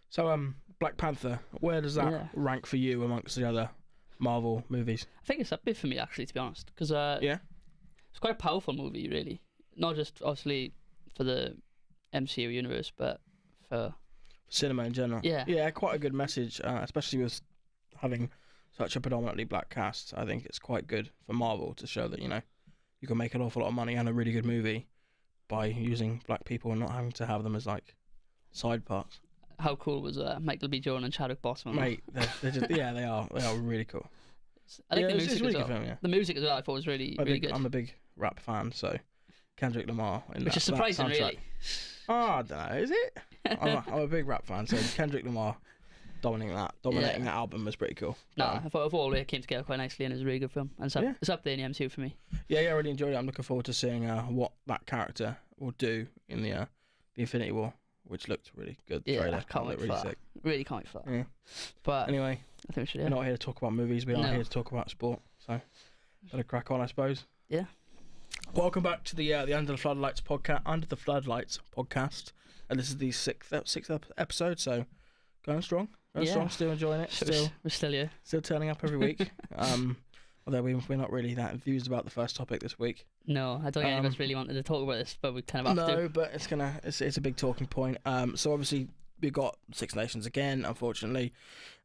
So, Black Panther, where does that rank for you amongst the other Marvel movies? I think it's up there for me, actually, to be honest, because it's quite a powerful movie, really. Not just, obviously, for the MCU universe, but for cinema in general. Yeah, quite a good message, especially with having such a predominantly black cast. I think it's quite good for Marvel to show that, you can make an awful lot of money and a really good movie by using black people and not having to have them as, like, side parts. How cool was Michael B. Jordan and Chadwick Boseman? Mate, they're just, they are really cool. I think the music it's really as well. good film, yeah. The music as well, I thought was really good. I'm a big rap fan, so Kendrick Lamar. Which is surprising, really. Oh, I don't know, is it? I'm a big rap fan, so Kendrick Lamar dominating that album was pretty cool. I thought all it came together quite nicely and it was a really good film. And it's up there in the MCU for me. Yeah, I really enjoyed it. I'm looking forward to seeing what that character will do in the Infinity War, which looked really good. Yeah, trailer. can't wait for that. Sick. Really can't wait for that. Yeah. But anyway, I think we should. We're not here to talk about movies. We are here to talk about sport. So better crack on, I suppose. Yeah. Welcome back to the Under the Floodlights podcast. Under the Floodlights podcast, and this is the sixth episode. So going strong. Still enjoying it. We're still here. Still turning up every week. Although we're not really that enthused about the first topic this week. No, I don't think any of us really wanted to talk about this, but we kind of have to. No, but it's a big talking point. So obviously we got Six Nations again, unfortunately.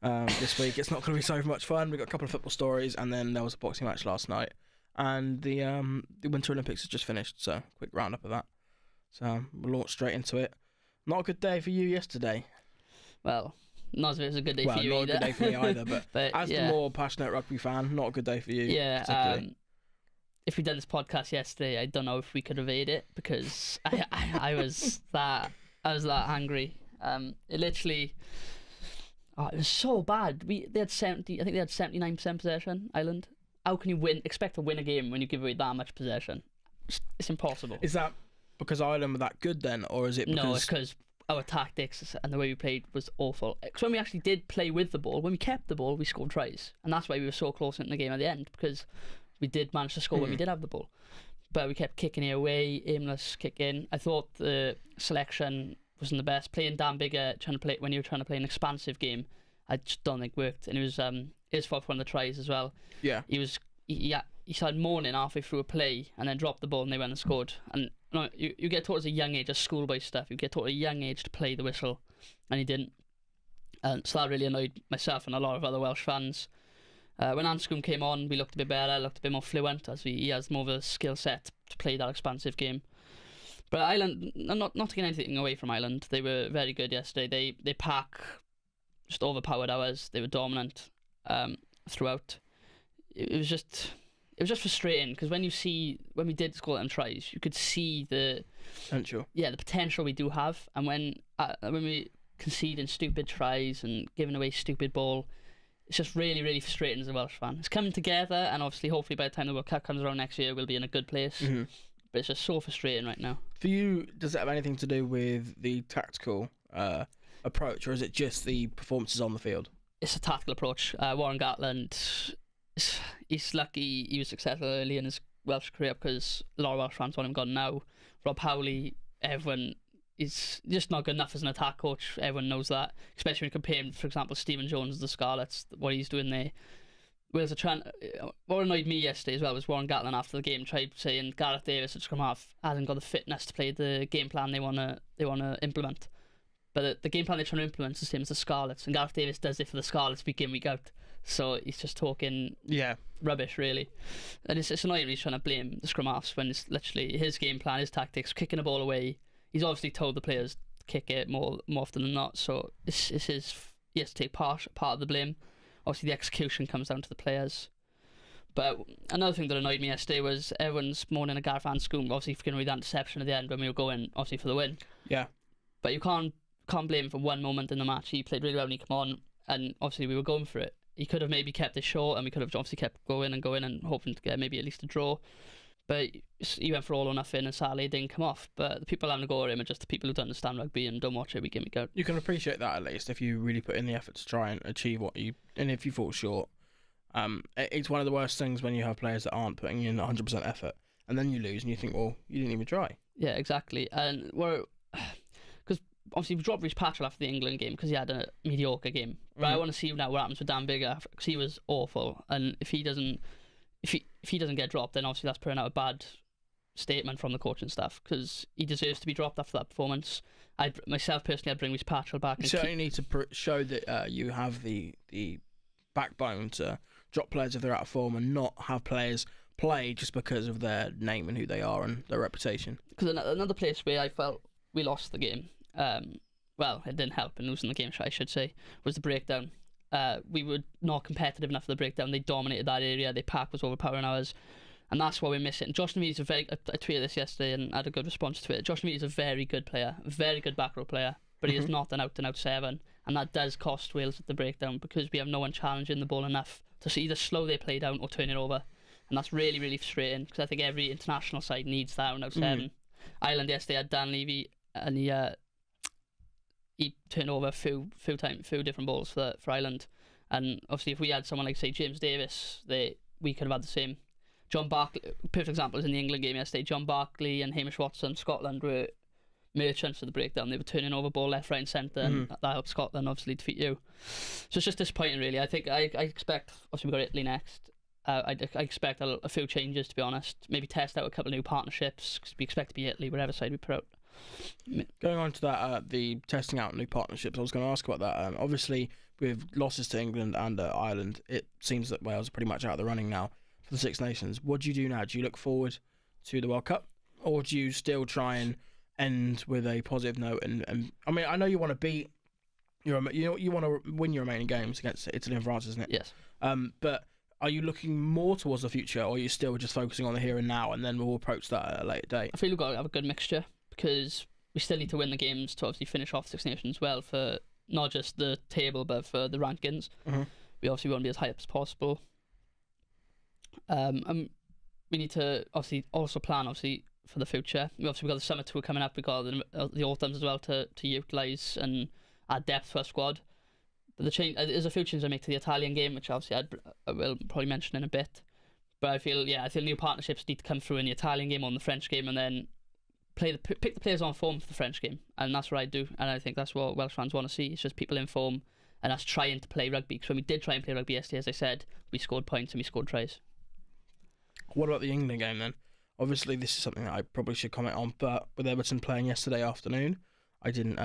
This week it's not going to be so much fun. We got a couple of football stories, and then there was a boxing match last night, and the Winter Olympics has just finished. So quick roundup of that. So we'll launch straight into it. Not a good day for you yesterday. Well, not as if it was a good day for you not either. a good day for me either, but as the more passionate rugby fan, not a good day for you. Yeah, if we'd done this podcast yesterday, I don't know if we could have made it because I was that angry. It literally, it was so bad. They had 70. I think they had 79% possession. Ireland. How can you expect to win a game when you give away that much possession? It's impossible. Is that because Ireland were that good then, or is it because... No, it's because our tactics and the way we played was awful. Because when we actually did play with the ball, when we kept the ball, we scored tries. And that's why we were so close in the game at the end, because we did manage to score when we did have the ball. But we kept kicking it away, aimless kicking. I thought the selection wasn't the best. Playing Dan Bigger when you were trying to play an expansive game, I just don't think worked. And it was his fault for one of the tries as well. Yeah. He started moaning halfway through a play and then dropped the ball and they went and scored. And you get taught as a young age, as schoolboy stuff, you get taught at a young age to play the whistle, and he didn't. So that really annoyed myself and a lot of other Welsh fans. When Anscombe came on, we looked a bit better, looked a bit more fluent, as he has more of a skill set to play that expansive game. But Ireland, not taking anything away from Ireland, they were very good yesterday. They pack just overpowered ours. They were dominant throughout. It was just frustrating because when we did score them tries, you could see the potential. Yeah, the potential we do have, and when we conceding stupid tries and giving away stupid ball, it's just really, really frustrating as a Welsh fan. It's coming together, and obviously, hopefully, by the time the World Cup comes around next year, we'll be in a good place. Mm-hmm. But it's just so frustrating right now. For you, does it have anything to do with the tactical approach, or is it just the performances on the field? It's a tactical approach. Warren Gatland, he's lucky he was successful early in his Welsh career because a lot of Welsh fans want him gone now. Rob Howley, everyone is just not good enough as an attack coach. Everyone knows that, especially when you compare him, for example, Stephen Jones, the Scarlets, what he's doing there. Whereas what annoyed me yesterday as well was Warren Gatland after the game tried saying Gareth Davis at scrum half hasn't got the fitness to play the game plan they wanna implement. But the game plan they're trying to implement is the same as the Scarlets, and Gareth Davis does it for the Scarlets week in, week out. So he's just talking rubbish, really. And it's annoying when he's trying to blame the scrum halves when it's literally his game plan, his tactics, kicking the ball away. He's obviously told the players to kick it more often than not, so it's his, he has to take part of the blame. Obviously the execution comes down to the players. But another thing that annoyed me yesterday was everyone's moaning at Gareth Anscombe, obviously for giving away that interception at the end when we were going, obviously, for the win. Yeah. But you can't blame him for one moment in the match. He played really well when he came on, and obviously we were going for it. He could have maybe kept it short, and we could have obviously kept going and hoping to get maybe at least a draw. But he went for all or nothing, and sadly it didn't come off. But the people having a go at him are just the people who don't understand rugby and don't watch it week in, week out. You can appreciate that at least if you really put in the effort to try and achieve and if you fall short. It's one of the worst things when you have players that aren't putting in 100% effort, and then you lose and you think, well, you didn't even try. Yeah, exactly. And because obviously we dropped Reece Patrick after the England game because he had a mediocre game. But I want to see now what happens with Dan Biggar because he was awful. And if he doesn't get dropped, then obviously that's putting out a bad statement from the coaching staff because he deserves to be dropped after that performance. Myself personally, I'd bring Reece Patrick back. You certainly need to show that you have the backbone to drop players if they're out of form and not have players play just because of their name and who they are and their reputation. Because another place where I felt we lost the game, well, it didn't help in losing the game, I should say, was the breakdown. We were not competitive enough for the breakdown. They dominated that area. Their pack was overpowering ours. And that's what we're missing. Josh Nameed is I tweeted this yesterday and had a good response to it. Josh Nameed is a very good player, a very good back row player, but he is not an out-and-out 7. And that does cost Wales at the breakdown because we have no one challenging the ball enough to either slow their play down or turn it over. And that's really, really frustrating because I think every international side needs that out-and-out 7. Ireland yesterday had Dan Levy and he turned over a few different balls for Ireland. And obviously if we had someone like, say, James Davis, we could have had the same. John Barkley, perfect example is in the England game yesterday. John Barkley and Hamish Watson, Scotland, were merchants for the breakdown. They were turning over ball left, right and centre, and that helped Scotland obviously defeat you. So it's just disappointing really. I think I expect, obviously we've got Italy next. I expect a few changes, to be honest. Maybe test out a couple of new partnerships because we expect to be Italy, whatever side we put out. Going on to that, the testing out new partnerships, I was going to ask about that. Obviously, with losses to England and Ireland, it seems that Wales are pretty much out of the running now for the Six Nations. What do you do now? Do you look forward to the World Cup, or do you still try and end with a positive note? And I mean, I know you want to beat you want to win your remaining games against Italy and France, isn't it? Yes. But are you looking more towards the future, or are you still just focusing on the here and now, and then we'll approach that at a later date? I feel we've got to have a good mixture because we still need to win the games to obviously finish off Six Nations well for not just the table but for the rankings. We obviously want to be as high up as possible. And we need to obviously also plan for the future. We've got the summer tour coming up. We've got the autumns as well to utilise and add depth to our squad. But there's a few changes I make to the Italian game, which obviously I will probably mention in a bit. But I feel new partnerships need to come through in the Italian game or in the French game, and then pick the players on form for the French game, and that's what I do. And I think that's what Welsh fans want to see. It's just people in form and us trying to play rugby. Because when we did try and play rugby yesterday, as I said, we scored points and we scored tries. What about the England game then? Obviously, this is something that I probably should comment on, but with Everton playing yesterday afternoon, I didn't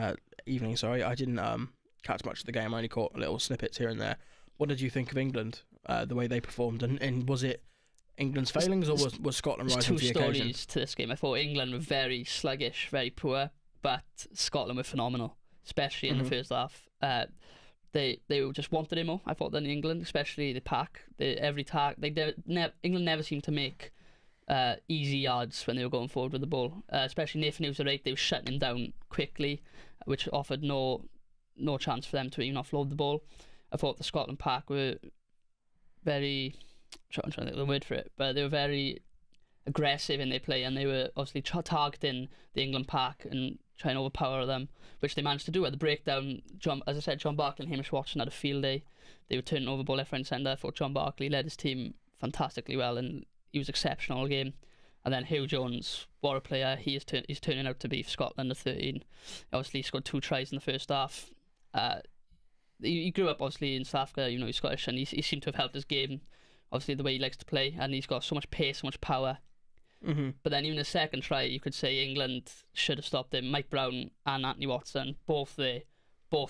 catch much of the game. I only caught little snippets here and there. What did you think of England, the way they performed, and was it England's failings, or was Scotland rising to the occasion? There's two stories to this game. I thought England were very sluggish, very poor, but Scotland were phenomenal, especially in the first half. They just wanted it more, I thought, than England, especially the pack. England never seemed to make easy yards when they were going forward with the ball. Especially Nathan Hughes, they were shutting him down quickly, which offered no chance for them to even offload the ball. I thought the Scotland pack were very, I'm trying to think of the word for it, but they were very aggressive in their play, and they were obviously targeting the England pack and trying to overpower them, which they managed to do at the breakdown. As I said, John Barkley and Hamish Watson had a field day. They were turning over ball left, right and centre. I thought John Barkley led his team fantastically well, and he was exceptional all game. And then Hugh Jones, what a player. He's turning out to be for Scotland at 13. Obviously, he scored 2 tries in the first half. He grew up obviously in South Africa, he's Scottish, and he seemed to have helped his game, obviously the way he likes to play, and he's got so much pace, so much power. But then even the second try, you could say England should have stopped him. Mike Brown and Anthony Watson, both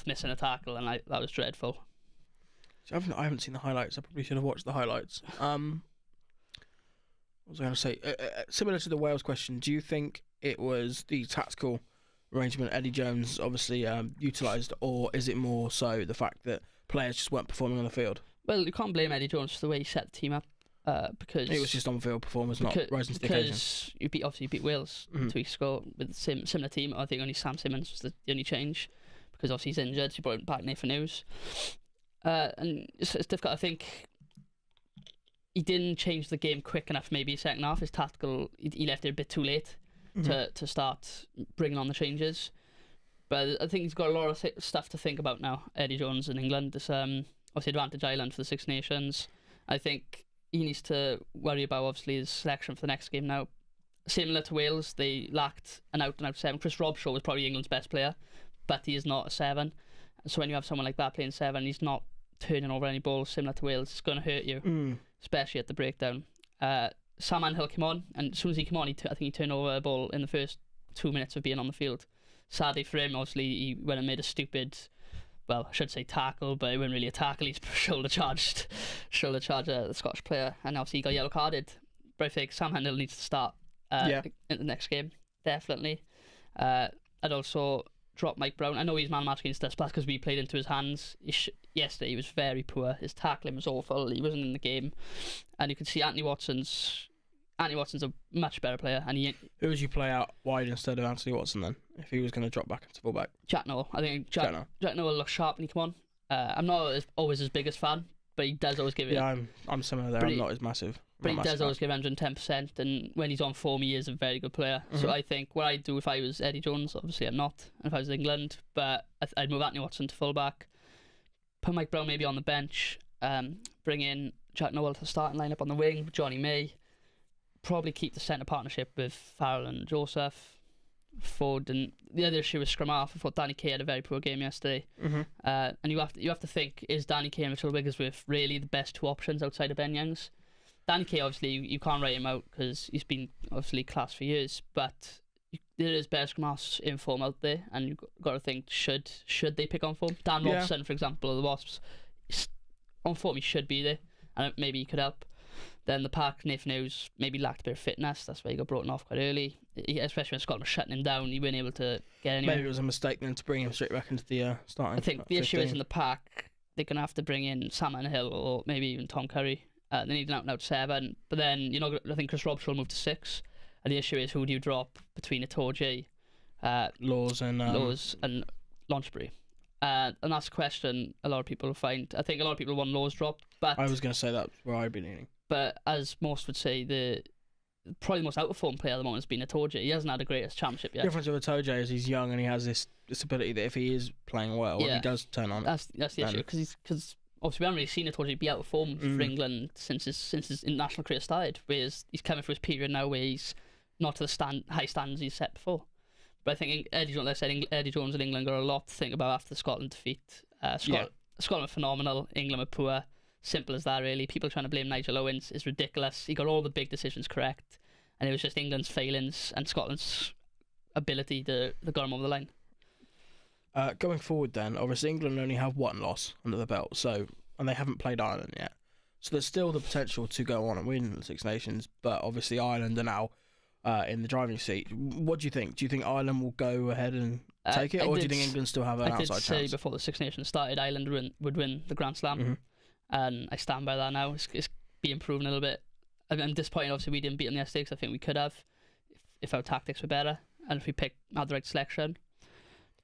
missing a tackle, and that was dreadful. So I haven't seen the highlights. I probably should have watched the highlights. What was I going to say? Similar to the Wales question, do you think it was the tactical arrangement Eddie Jones obviously utilised, or is it more so the fact that players just weren't performing on the field? Well, you can't blame Eddie Jones for the way he set the team up, because it was just on-field performance, not rising to the occasion. Because you beat Wales 2 weeks ago with a similar team. I think only Sam Simmons was the only change, because obviously he's injured, so he brought back Nathan Hughes. And it's difficult. I think he didn't change the game quick enough. Maybe second half, his tactical, he left it a bit too late to start bringing on the changes. But I think he's got a lot of stuff to think about now, Eddie Jones in England. It's obviously Advantage Island for the Six Nations. I think he needs to worry about obviously his selection for the next game now. Similar to Wales, they lacked an out-and-out 7. Chris Robshaw was probably England's best player, but he is not a 7. So when you have someone like that playing 7, he's not turning over any balls similar to Wales. It's going to hurt you, especially at the breakdown. Sam Hill came on, and as soon as he came on, I think he turned over a ball in the first 2 minutes of being on the field. Sadly for him, obviously, he went and made a stupid, well, I should say tackle, but it wasn't really a tackle. He's shoulder charged the Scottish player, and obviously he got yellow carded. But I think Sam Hill needs to start in the next game, definitely. I'd also drop Mike Brown. I know he's man match against us, but that's because we played into his hands. Yesterday he was very poor. His tackling was awful. He wasn't in the game, and you can see Anthony Watson's a much better player. And who would you play out wide instead of Anthony Watson then, if he was going to drop back into fullback? Jack Noel. I think Jack Noel looks sharp when he come on. I'm not always his biggest fan, but he does always give it. Yeah, I'm similar there. I'm not as massive. But he does always give 110%, and when he's on form, he is a very good player. So I think what I'd do if I was Eddie Jones, obviously I'm not, and if I was England, but I'd move Anthony Watson to fullback, put Mike Brown maybe on the bench, bring in Jack Noel to the starting lineup on the wing, Johnny May, probably keep the centre partnership with Farrell and Joseph, Ford, and the other issue was scrum half. I thought Danny Kay had a very poor game yesterday, and you have to think, is Danny Kay and Mitchell Wigglesworth really the best 2 options outside of Ben Youngs? Danny Kay, obviously, you can't write him out because he's been obviously class for years, but there is better scrum halves in form out there, and you've got to think, should they pick on form? Dan Robson, for example, of the Wasps, on form he should be there, and maybe he could help. Then the pack, Nathan Hughes maybe lacked a bit of fitness, that's why he got brought off quite early, especially when Scotland was shutting him down. He wasn't able to get anywhere. Maybe it was a mistake then to bring him straight back into the starting. I think the issue is in the pack, they're going to have to bring in Sam Hill or maybe even Tom Curry. They need an out-and-out 7, but then I think Chris Robshaw will move to 6, and the issue is, who do you drop between Itoje, Laws and Launchbury? And that's a question a lot of people will find. I think a lot of people want Laws dropped, but I was going to say that's where I'd be leaning. But as most would say, probably the most out of form player at the moment has been Itoje. He hasn't had the greatest championship yet. The difference with Itoje is he's young and he has this ability that if he is playing well, he does turn on. That's the issue, because obviously we haven't really seen Itoje be out of form for England since his international career started, whereas he's coming through his period now where he's not to the high standards he's set before. But I think Eddie Jones and England got a lot to think about after the Scotland defeat. Scotland were phenomenal, England were poor. Simple as that, really. People trying to blame Nigel Owens is ridiculous. He got all the big decisions correct, and it was just England's failings and Scotland's ability to got him over the line. Going forward then, obviously England only have 1 loss under the belt, and they haven't played Ireland yet. So there's still the potential to go on and win the Six Nations, but obviously Ireland are now in the driving seat. What do you think? Do you think Ireland will go ahead and take it, or do you think England still have an outside chance? I did say before the Six Nations started, Ireland would win the Grand Slam, and I stand by that now. It's being proven a little bit. I'm disappointed, obviously, we didn't beat them yesterday, because I think we could have if our tactics were better and if we had the right selection.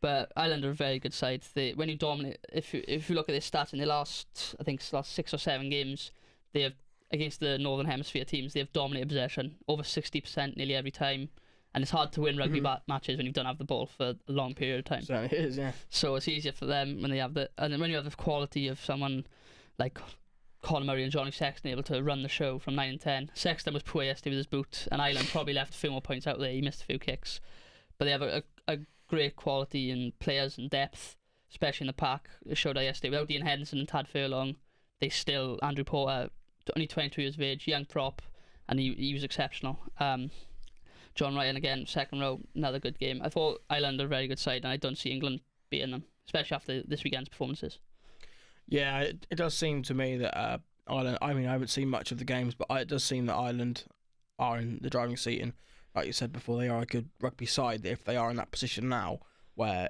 But Ireland are a very good side. When you dominate, if you look at their stats in the last 6 or 7 games, they have, against the Northern Hemisphere teams, they have dominated possession over 60% nearly every time, and it's hard to win rugby matches when you don't have the ball for a long period of time. So it is, yeah. So it's easier for them when they have and then when you have the quality of someone like Colin Murray and Johnny Sexton able to run the show from 9 and 10. Sexton was poor yesterday with his boot, and Ireland probably left a few more points out there. He missed a few kicks, but they have a great quality in players and depth, especially in the pack. It showed that yesterday. Without Ian Henderson and Tad Furlong, Andrew Porter, only 22 years of age, young prop, and he was exceptional. John Ryan again, second row, another good game. I thought Ireland are a very good side, and I don't see England beating them, especially after this weekend's performances. Yeah, it does seem to me that Ireland, I mean, I haven't seen much of the games, but it does seem that Ireland are in the driving seat, and like you said before, they are a good rugby side. If they are in that position now, where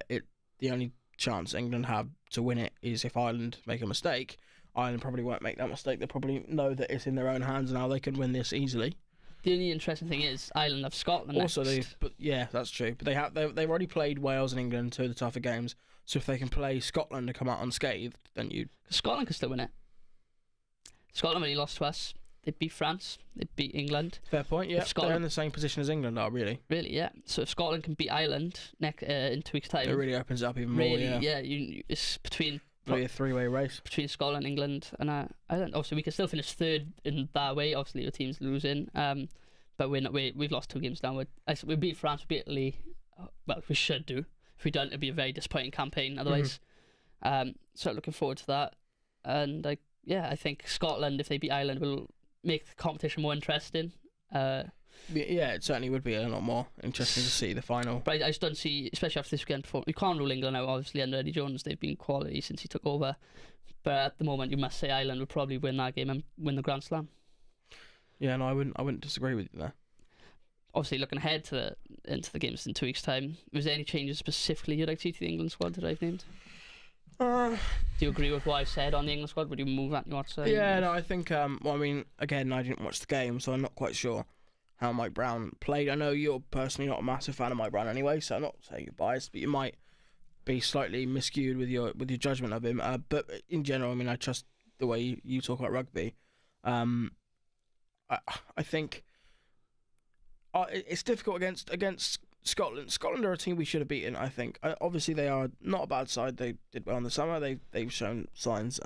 the only chance England have to win it is if Ireland make a mistake, Ireland probably won't make that mistake. They probably know that it's in their own hands now. They can win this easily. The only interesting thing is Ireland have Scotland also next. Yeah, that's true. But they've already played Wales and England, 2 of the tougher games. So if they can play Scotland and come out unscathed, then Scotland can still win it. Scotland only lost to us. They beat France. They beat England. Fair point. Yeah, they're in the same position as England are, really. Really, yeah. So if Scotland can beat Ireland in 2 weeks' time, it really opens it up even more. Really, yeah. It's between. Probably a 3-way race between Scotland, England, and Ireland. Obviously, we can still finish 3rd in that way. Obviously, your team's losing, but we've lost 2 games now. We beat France, we beat Italy. Well, we should do. if we don't, it'd be a very disappointing campaign otherwise. So looking forward to that. And I think Scotland, if they beat Ireland, will make the competition more interesting. Yeah, it certainly would be a lot more interesting to see the final. But I just don't see, especially after this weekend, we can't rule England out, obviously, under Eddie Jones. They've been quality since he took over. But at the moment, you must say Ireland will probably win that game and win the Grand Slam. Yeah, no, I wouldn't disagree with you there. Obviously, looking ahead into the games in 2 weeks' time, was there any changes specifically you'd like to see to the England squad that I've named? Do you agree with what I've said on the England squad? Would you move that to what? Yeah, no, I think. Well, I mean, again, I didn't watch the game, so I'm not quite sure how Mike Brown played. I know you're personally not a massive fan of Mike Brown anyway, so I'm not saying you're biased, but you might be slightly miscued with your judgment of him. But in general, I mean, I trust the way you talk about rugby. I think it's difficult against Scotland. Scotland are a team we should have beaten, I think. Obviously, they are not a bad side. They did well in the summer. They've shown signs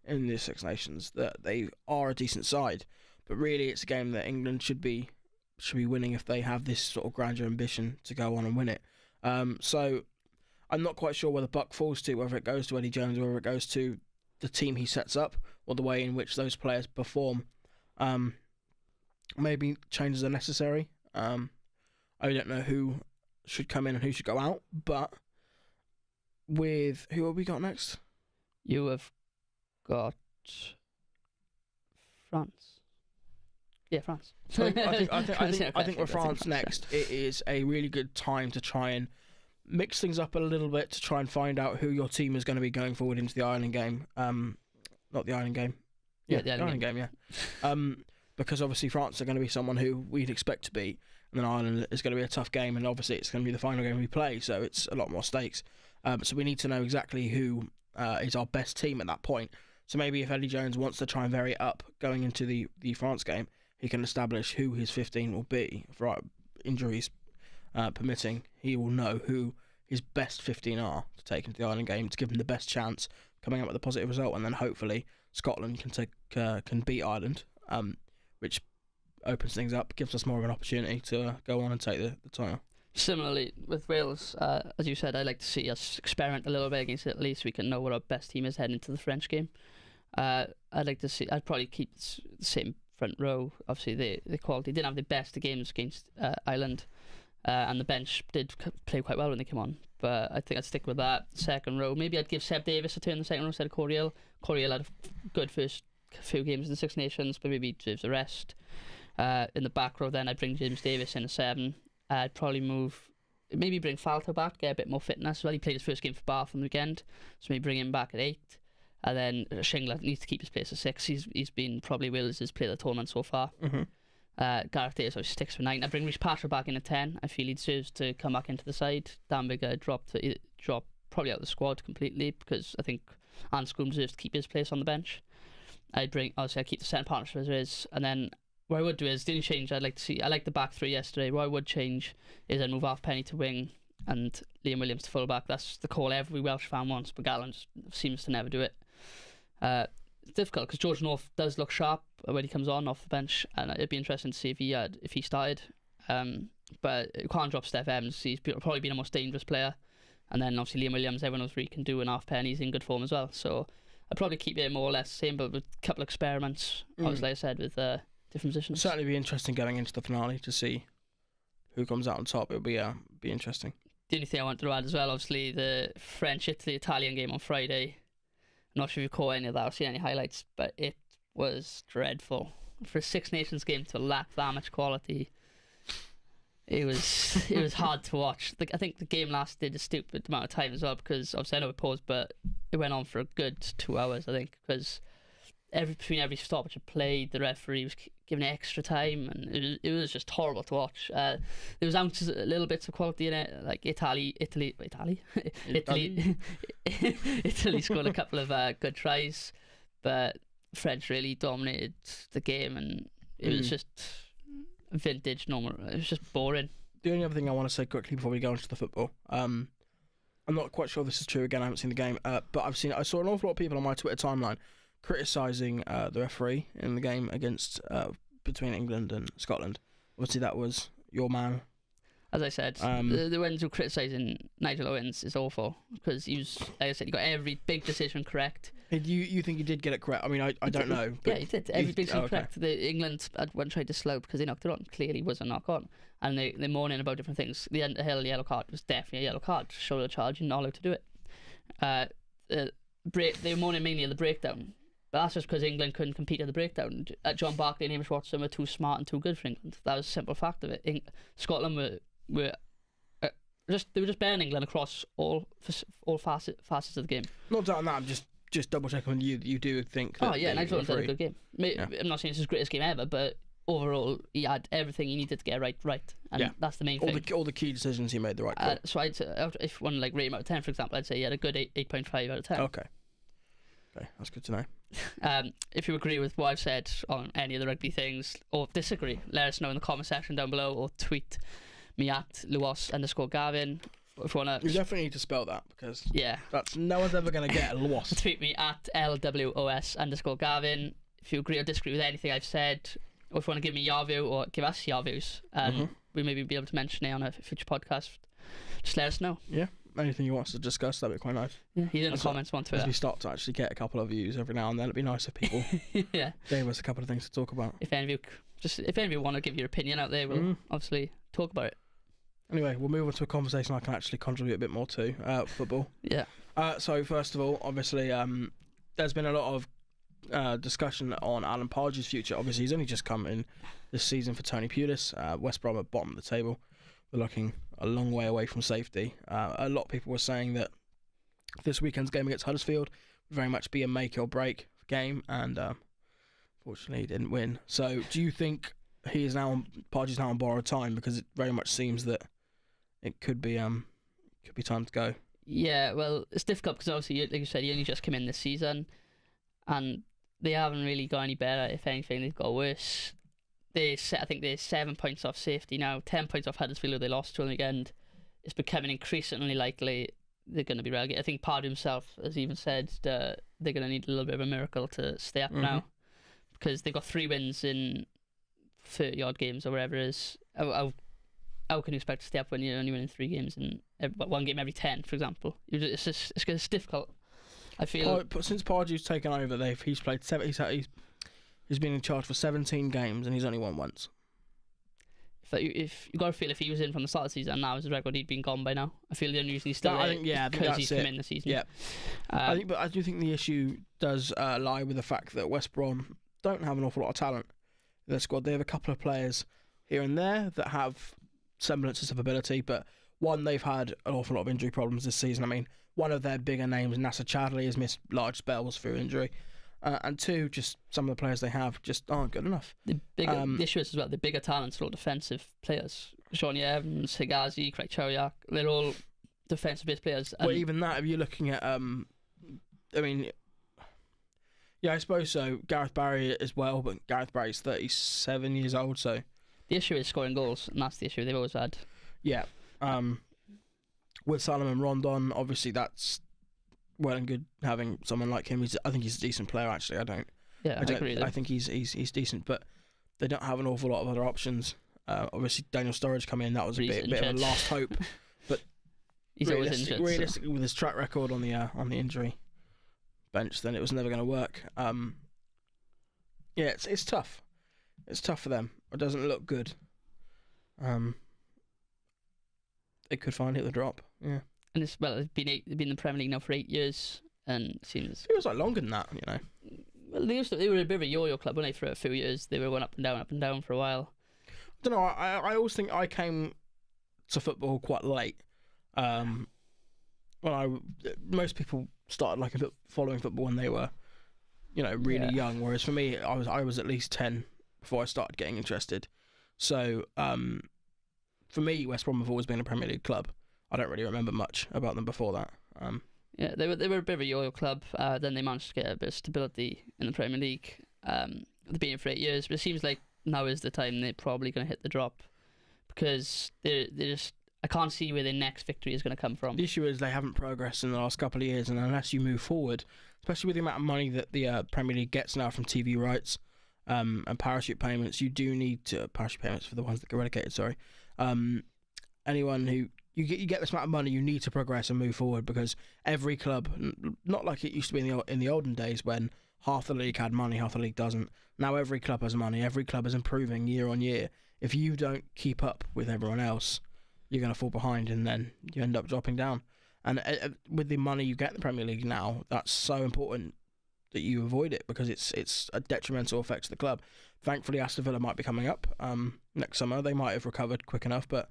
in the Six Nations that they are a decent side. But really, it's a game that England should be winning if they have this sort of grandeur ambition to go on and win it. So I'm not quite sure where the buck falls to, whether it goes to Eddie Jones or whether it goes to the team he sets up or the way in which those players perform. Maybe changes are necessary. I don't know who should come in and who should go out, but with who have we got next? You have got France. Yeah, France. So I think with France next, it is a really good time to try and mix things up a little bit to try and find out who your team is going to be going forward into the Ireland game. Not the Ireland game. Yeah, the Ireland game. Yeah. Because obviously France are going to be someone who we'd expect to beat, and then Ireland is going to be a tough game, and obviously it's going to be the final game we play, so it's a lot more stakes. So we need to know exactly who is our best team at that point. So maybe if Eddie Jones wants to try and vary it up going into the France game, he can establish who his 15 will be. For injuries permitting, he will know who his best 15 are to take into the Ireland game to give him the best chance coming up with a positive result, and then hopefully Scotland can beat Ireland, which opens things up, gives us more of an opportunity to go on and take the title. Similarly, with Wales, as you said, I'd like to see us experiment a little bit against it, at least we can know what our best team is heading into the French game. I'd probably keep the same front row. Obviously, the quality didn't have the best of games against Ireland, and the bench did play quite well when they came on. But I think I'd stick with that. Second row, maybe I'd give Seb Davis a turn in the second row instead of Coriel. Coriel had a good first few games in the Six Nations, but maybe deserves a rest. In the back row, then I'd bring James Davis in a 7. I'd probably maybe bring Falto back, get a bit more fitness. Well, he played his first game for Bath on the weekend, so maybe bring him back at 8. And then Shingler needs to keep his place at 6. He's been probably Wales' player of the tournament so far. Gareth Davis obviously sticks for 9. I'd bring Rhys Patrick back in at 10. I feel he deserves to come back into the side. Dan Biggar dropped probably out of the squad completely because I think Anscombe deserves to keep his place on the bench. I'd keep the centre partnership as it is, and then what I would do is the only change I'd like to see. I like the back 3 yesterday. What I would change is I'd move off Penny to wing and Liam Williams to full back. That's the call every Welsh fan wants, but Callum just seems to never do it. It's difficult because George North does look sharp when he comes on off the bench, and it'd be interesting to see if he started. But you can't drop Steph Evans. He's probably been the most dangerous player, and then obviously Liam Williams, everyone knows what he can do, and half Penny's in good form as well. So I'd probably keep it more or less the same, but with a couple of experiments. Obviously, like I said, with different positions. It'll certainly be interesting going into the finale to see who comes out on top. It'll be interesting. The only thing I wanted to add as well, obviously, the French-Italy-Italian game on Friday. I'm not sure if you caught any of that or seen any highlights, but it was dreadful. For a Six Nations game to lack that much quality, it was hard to watch. I think the game lasted a stupid amount of time as well, because obviously I know it paused, but it went on for a good 2 hours, I think, because between every stoppage it played, the referee was giving it extra time, and it was just horrible to watch. There was ounces, little bits of quality in it, like Italy scored a couple of good tries, but French really dominated the game, and it was just vintage normal. It was just boring. The only other thing I want to say quickly before we go into the football, I'm not quite sure this is true. Again, I haven't seen the game, but I saw an awful lot of people on my Twitter timeline criticising the referee in the game between England and Scotland. Obviously, that was your man. As I said, the ones who criticising Nigel Owens is awful because he was, like I said, he got every big decision correct. You think he did get it correct? I mean, I don't know. Yeah, he did. Every big decision correct. The England had one tried to slow because they knocked it on. Clearly was a knock on. And they're moaning about different things. The Underhill yellow card was definitely a yellow card. Shoulder charge, you're not allowed to do it. They were moaning mainly at the breakdown. But that's just because England couldn't compete at the breakdown. John Barkley and Hamish Watson were too smart and too good for England. That was a simple fact of it. Scotland were just better than England across all facets of the game. Not doubting that. I'm just double checking with you. You do think that? Oh yeah, Nigel Owens had a good game. I'm not saying it's his greatest game ever, but overall he had everything he needed to get right, and that's the main thing. All the key decisions he made the right call. So I'd say, if one like rate him out of 10, for example, I'd say he had a good 8.5 out of 10. Okay, that's good to know. If you agree with what I've said on any of the rugby things or disagree, let us know in the comment section down below or tweet me at Luos_Gavin. If you wanna, you definitely need to spell that because that's no one's ever gonna get Luos. Tweet me at LWOS_Gavin if you agree or disagree with anything I've said, or if you want to give me your view or give us your views, we maybe be able to mention it on a future podcast. Just let us know. Yeah. Anything you want us to discuss, that'd be quite nice. Yeah, he's in the comments on Twitter. As we start to actually get a couple of views every now and then, it'd be nice if people gave us a couple of things to talk about. If any of you want to give your opinion out there, we'll obviously talk about it. Anyway, we'll move on to a conversation I can actually contribute a bit more to, football. Yeah. So first of all, obviously, there's been a lot of discussion on Alan Pardew's future. Obviously, he's only just come in this season for Tony Pulis. West Brom at bottom of the table. They're looking a long way away from safety. A lot of people were saying that this weekend's game against Huddersfield would very much be a make or break game, and fortunately he didn't win. So do you think Pardew's now on borrowed time, because it very much seems that it could be time to go? Yeah, well, it's difficult because obviously, like you said, he only just came in this season, and they haven't really got any better. If anything, they've got worse. I think they're 7 points off safety now, 10 points off Huddersfield, who they lost to on the weekend. It's becoming increasingly likely they're going to be relegated. I think Pardew himself has even said that they're going to need a little bit of a miracle to stay up now, because they've got 3 wins in 30 odd games or whatever it is. How can you expect to stay up when you're only winning 3 games in one game every 10, for example? It's difficult. I feel since Pardew's taken over, he's played 7. He's been in charge for 17 games and he's only won once. If you got to feel if he was in from the start of the season and that was his record, he'd been gone by now. I feel the only reason he's still there because he's come in the season. Yeah, but I do think the issue does lie with the fact that West Brom don't have an awful lot of talent in their squad. They have a couple of players here and there that have semblances of ability, but one, they've had an awful lot of injury problems this season. I mean, one of their bigger names, Nasser Chadley, has missed large spells through injury. And 2, just some of the players they have just aren't good enough. The issue is as well, the bigger talents are all defensive players. Shawnee Evans, Higazi, Craig Cheriak, they're all defensive-based players. Well, even that, if you're looking at, I suppose so. Gareth Barry as well, but Gareth Barry's 37 years old, so... The issue is scoring goals, and that's the issue they've always had. Yeah. With Solomon Rondon, obviously that's well and good having someone like him. I think he's a decent player, actually. I agree. I think he's decent, but they don't have an awful lot of other options. Obviously, Daniel Sturridge coming in, that was a bit of a last hope. But he's always injured. Realistically, with his track record on the injury bench, then it was never going to work. It's tough. It's tough for them. It doesn't look good. They could finally hit the drop. Yeah. And it's been in the Premier League now for 8 years, and it feels like longer than that, you know. Well, they were a bit of a yo-yo club, weren't they? For a few years, they were going up and down for a while. I don't know. I always think I came to football quite late. Most people started following football when they were, really young. Whereas for me, I was at least 10 before I started getting interested. So for me, West Brom have always been a Premier League club. I don't really remember much about them before that. Yeah, they were a bit of a yo-yo club. Then they managed to get a bit of stability in the Premier League. They've been in for 8 years, but it seems like now is the time they're probably going to hit the drop, because they're just. I can't see where their next victory is going to come from. The issue is they haven't progressed in the last couple of years, and unless you move forward, especially with the amount of money that the Premier League gets now from TV rights and parachute payments, you do need to parachute payments for the ones that get relegated. Sorry. anyone who you get this amount of money, you need to progress and move forward, because every club, not like it used to be in the olden days when half the league had money, half the league doesn't. Now every club has money. Every club is improving year on year. If you don't keep up with everyone else, you're going to fall behind, and then you end up dropping down. And with the money you get in the Premier League now, that's so important that you avoid it, because it's a detrimental effect to the club. Thankfully, Aston Villa might be coming up next summer. They might have recovered quick enough, but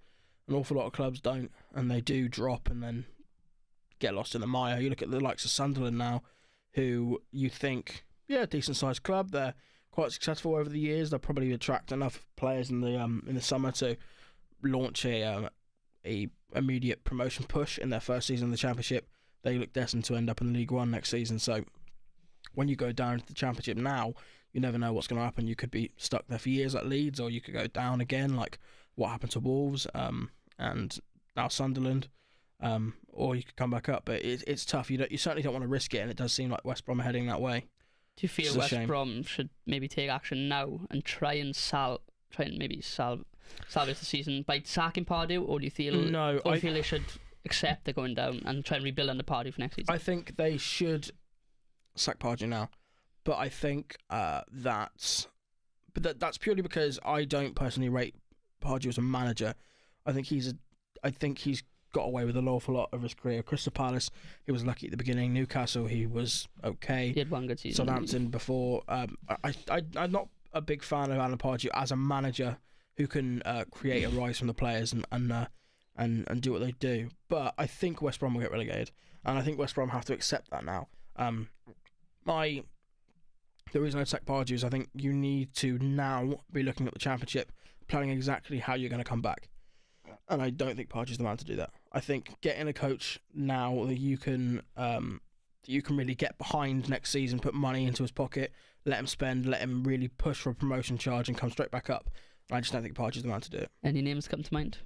an awful lot of clubs don't, and they do drop and then get lost in the mire. You look at the likes of Sunderland now, who you think, yeah, decent-sized club. They're quite successful over the years. They'll probably attract enough players in the summer to launch a immediate promotion push in their first season of the Championship. They look destined to end up in League One next season. So when you go down to the Championship now, you never know what's going to happen. You could be stuck there for years like Leeds, or you could go down again, like what happened to Wolves and now Sunderland, or you could come back up. But it's tough. You certainly don't want to risk it, and it does seem like West Brom are heading that way. Do you feel West Brom should maybe take action now and try and maybe salvage the season by sacking Pardew, or do you feel they should accept they're going down and try and rebuild under Pardew for next season? I think they should sack Pardew now, but I think that's purely because I don't personally rate Pardew as a manager. I think he's got away with an awful lot of his career. Crystal Palace, he was lucky at the beginning. Newcastle, he was okay. He had one good season. Southampton before. I'm not a big fan of Alan Pardew as a manager who can create a rise from the players and do what they do. But I think West Brom will get relegated, and I think West Brom have to accept that now. The reason I sack Pardew is I think you need to now be looking at the Championship, planning exactly how you're going to come back. And I don't think Pardew's the man to do that. I think getting a coach now that you can really get behind next season, put money into his pocket, let him spend, let him really push for a promotion charge and come straight back up. I just don't think Pardew's the man to do it. Any names come to mind?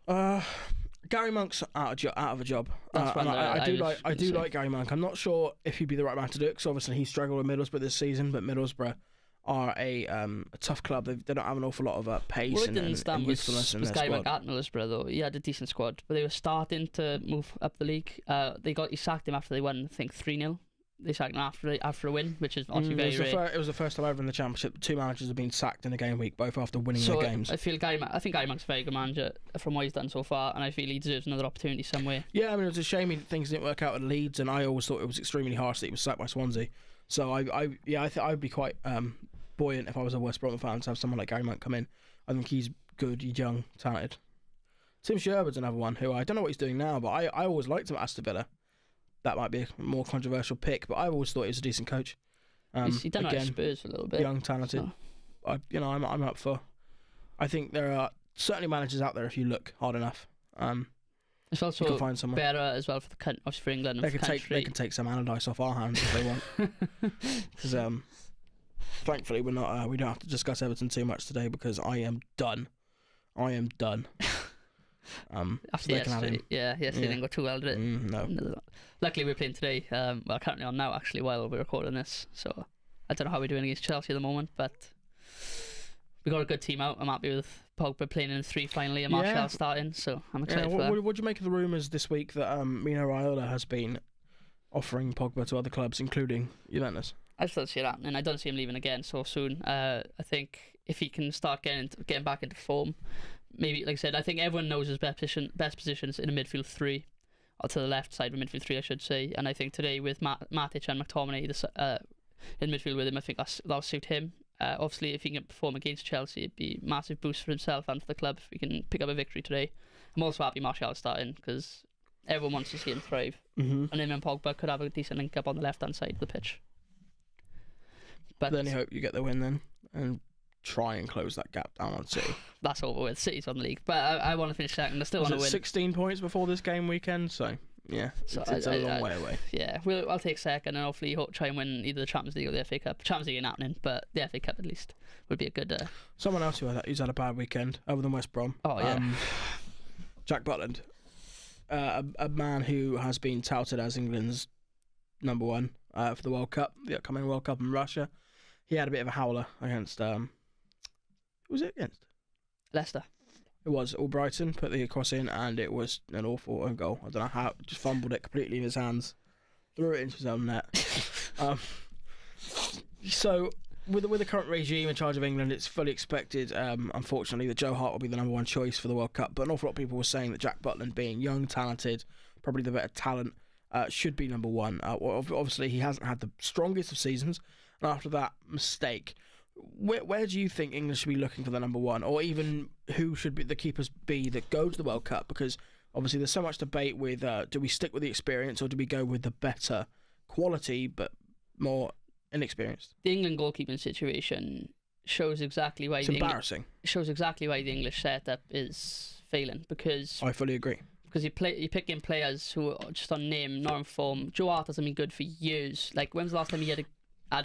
Gary Monk's out of a job. I do like Gary Monk. I'm not sure if he'd be the right man to do it, because obviously he struggled with Middlesbrough this season, but Middlesbrough are a tough club. They don't have an awful lot of pace and youthfulness in their squad. Gary Monk at Middlesbrough, though, he had a decent squad, but they were starting to move up the league. He sacked him after they won, I think, 3-0. They sacked him after a win, which is obviously very rare. It was the first time ever in the Championship. 2 managers have been sacked in a game week, both after winning their games. I think Gary Monk's a very good manager from what he's done so far, and I feel he deserves another opportunity somewhere. Yeah, I mean, it was a shame things didn't work out at Leeds, and I always thought it was extremely harsh that he was sacked by Swansea. So I would be quite buoyant if I was a West Brom fan to have someone like Gary Monk come in. I think he's good, he's young, talented. Tim Sherwood's another one who I don't know what he's doing now, but I always liked him at Aston Villa. That might be a more controversial pick, but I always thought he was a decent coach. He's done again, at Spurs for a little bit. Young, talented. So. I'm up for. I think there are certainly managers out there if you look hard enough. It's also you can find someone better as well for obviously for England. They can take some Allardyce off our hands if they want. Because thankfully we don't have to discuss Everton too much today, because I am done. After yesterday, didn't go too well, did it? No. Luckily we're playing today. Currently on now actually while we're recording this. So I don't know how we're doing against Chelsea at the moment, but we got a good team out. I'm happy with Pogba playing in 3 finally and Martial starting. So I'm excited for that. What do you make of the rumours this week that Mino Raiola has been offering Pogba to other clubs, including Juventus? I still see that, and I don't see him leaving again so soon. I think if he can start getting back into form, maybe, like I said, I think everyone knows his best positions in a midfield 3, or to the left side of midfield 3, I should say. And I think today with Matic and McTominay in midfield with him, I think that'll suit him. Obviously, if he can perform against Chelsea, it'd be a massive boost for himself and for the club if we can pick up a victory today. I'm also happy Martial starting, because everyone wants to see him thrive. And him and Pogba could have a decent link up on the left-hand side of the pitch. But then you hope you get the win then, and try and close that gap down on City. That's over with. City's on the league, but I want to finish second. I still want to win. 16 points before this game weekend, so yeah, it's a long way away. Yeah, I'll take second, and hopefully try and win either the Champions League or the FA Cup. Champions League ain't happening, but the FA Cup at least would be a good. Someone else who's had a bad weekend other than West Brom. Oh yeah, Jack Butland, a man who has been touted as England's number 1 for the World Cup, the upcoming World Cup in Russia. He had a bit of a howler against. Who was it against? Leicester. It It was Albrighton put the cross in, and it was an awful own goal. I don't know how, just fumbled it completely in his hands, threw it into his own net. So with the current regime in charge of England, it's fully expected, unfortunately, that Joe Hart will be the number one choice for the World Cup. But an awful lot of people were saying that Jack Butland, being young, talented, probably the better talent, should be number one. Obviously, he hasn't had the strongest of seasons, and after that mistake, where do you think England should be looking for the number one, or even who should be the keepers be that go to the World Cup? Because obviously there's so much debate with do we stick with the experience or do we go with the better quality but more inexperienced? The England goalkeeping situation shows exactly why it's embarrassing. Shows exactly why the English setup is failing, because I fully agree. Because you're picking players who are just on name, not on form. Joe Hart hasn't been good for years. Like, when's the last time he had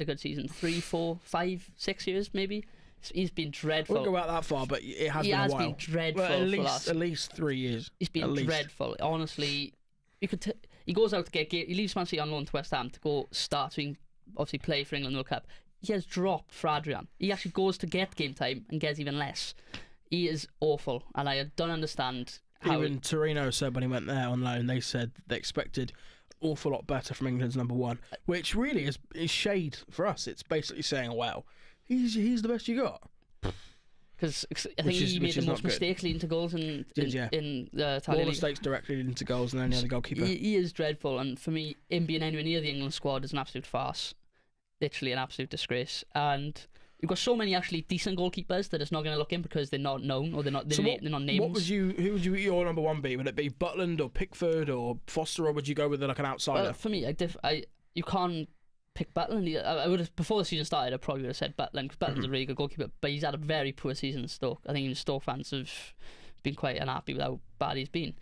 a good season? 3, 4, 5, 6 years maybe. He's been dreadful. I won't go out that far, but it has been a while. He has been dreadful. Well, at least 3 years. He's been dreadful. Honestly, he goes out to he leaves Man City on loan to West Ham to go start to obviously play for England World Cup. He has dropped for Adrian. He actually goes to get game time and gets even less. He is awful, and I don't understand. Even Torino said when he went there on loan, they said they expected an awful lot better from England's number one, which really is shade for us. It's basically saying, "Wow, he's the best you got." Because I think he made the most mistakes leading to goals in the Italian league. All mistakes directly leading to goals, and then the other goalkeeper. He is dreadful, and for me, him being anywhere near the England squad is an absolute farce. Literally an absolute disgrace. And you've got so many actually decent goalkeepers that it's not going to look in because they're not known or they're not named. Who would your number one be? Would it be Butland or Pickford or Foster, or would you go with like an outsider? Well, for me, you can't pick Butland. I would have, before the season started, I probably would have said Butland, because Butland's a really good goalkeeper, but he's had a very poor season in Stoke. I think even Stoke fans have been quite unhappy with how bad he's been.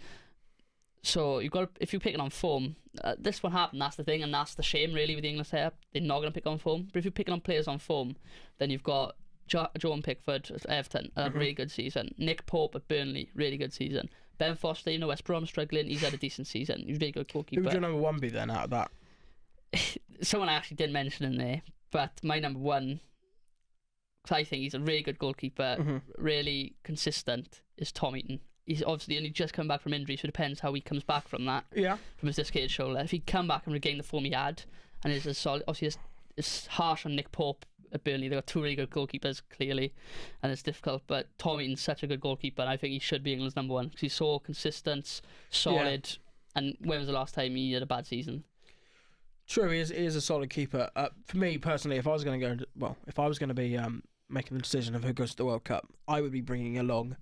So if you're picking on form, this won't happen. That's the thing, and that's the shame really with the England setup. They're not going to pick on form. But if you're picking on players on form, then you've got Joe Pickford at Everton, a really good season. Nick Pope at Burnley, really good season. Ben Foster, West Brom struggling. He's had a decent season. He's a really good goalkeeper. Who would your number one be then out of that? Someone I actually did mention in there, but my number one, because I think he's a really good goalkeeper, really consistent, is Tom Eaton. He's obviously only just come back from injury, so it depends how he comes back from that. Yeah. From his dislocated shoulder. If he come back and regain the form he had, and is a solid, obviously it's harsh on Nick Pope at Burnley. They've got two really good goalkeepers, clearly, and it's difficult. But Tom Eaton's such a good goalkeeper, and I think he should be England's number one, because he's so consistent, solid, and when was the last time he had a bad season? True, he is a solid keeper. For me personally, if I was going to be making the decision of who goes to the World Cup, I would be bringing along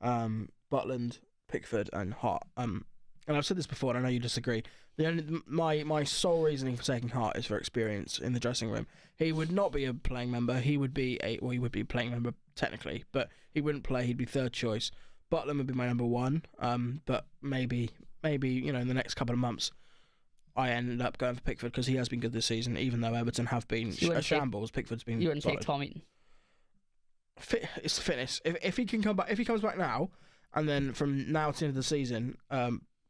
Butland, Pickford, and Hart. And I've said this before, and I know you disagree. My sole reasoning for taking Hart is for experience in the dressing room. He would not be a playing member. He would be a playing member technically, but he wouldn't play. He'd be third choice. Butland would be my number one. But maybe in the next couple of months, I ended up going for Pickford because he has been good this season, even though Everton have been a shambles. Pickford's been. You wouldn't solid. take Tom Eaton. It's the fitness. If he can come back, if he comes back now, and then from now to the end of the season,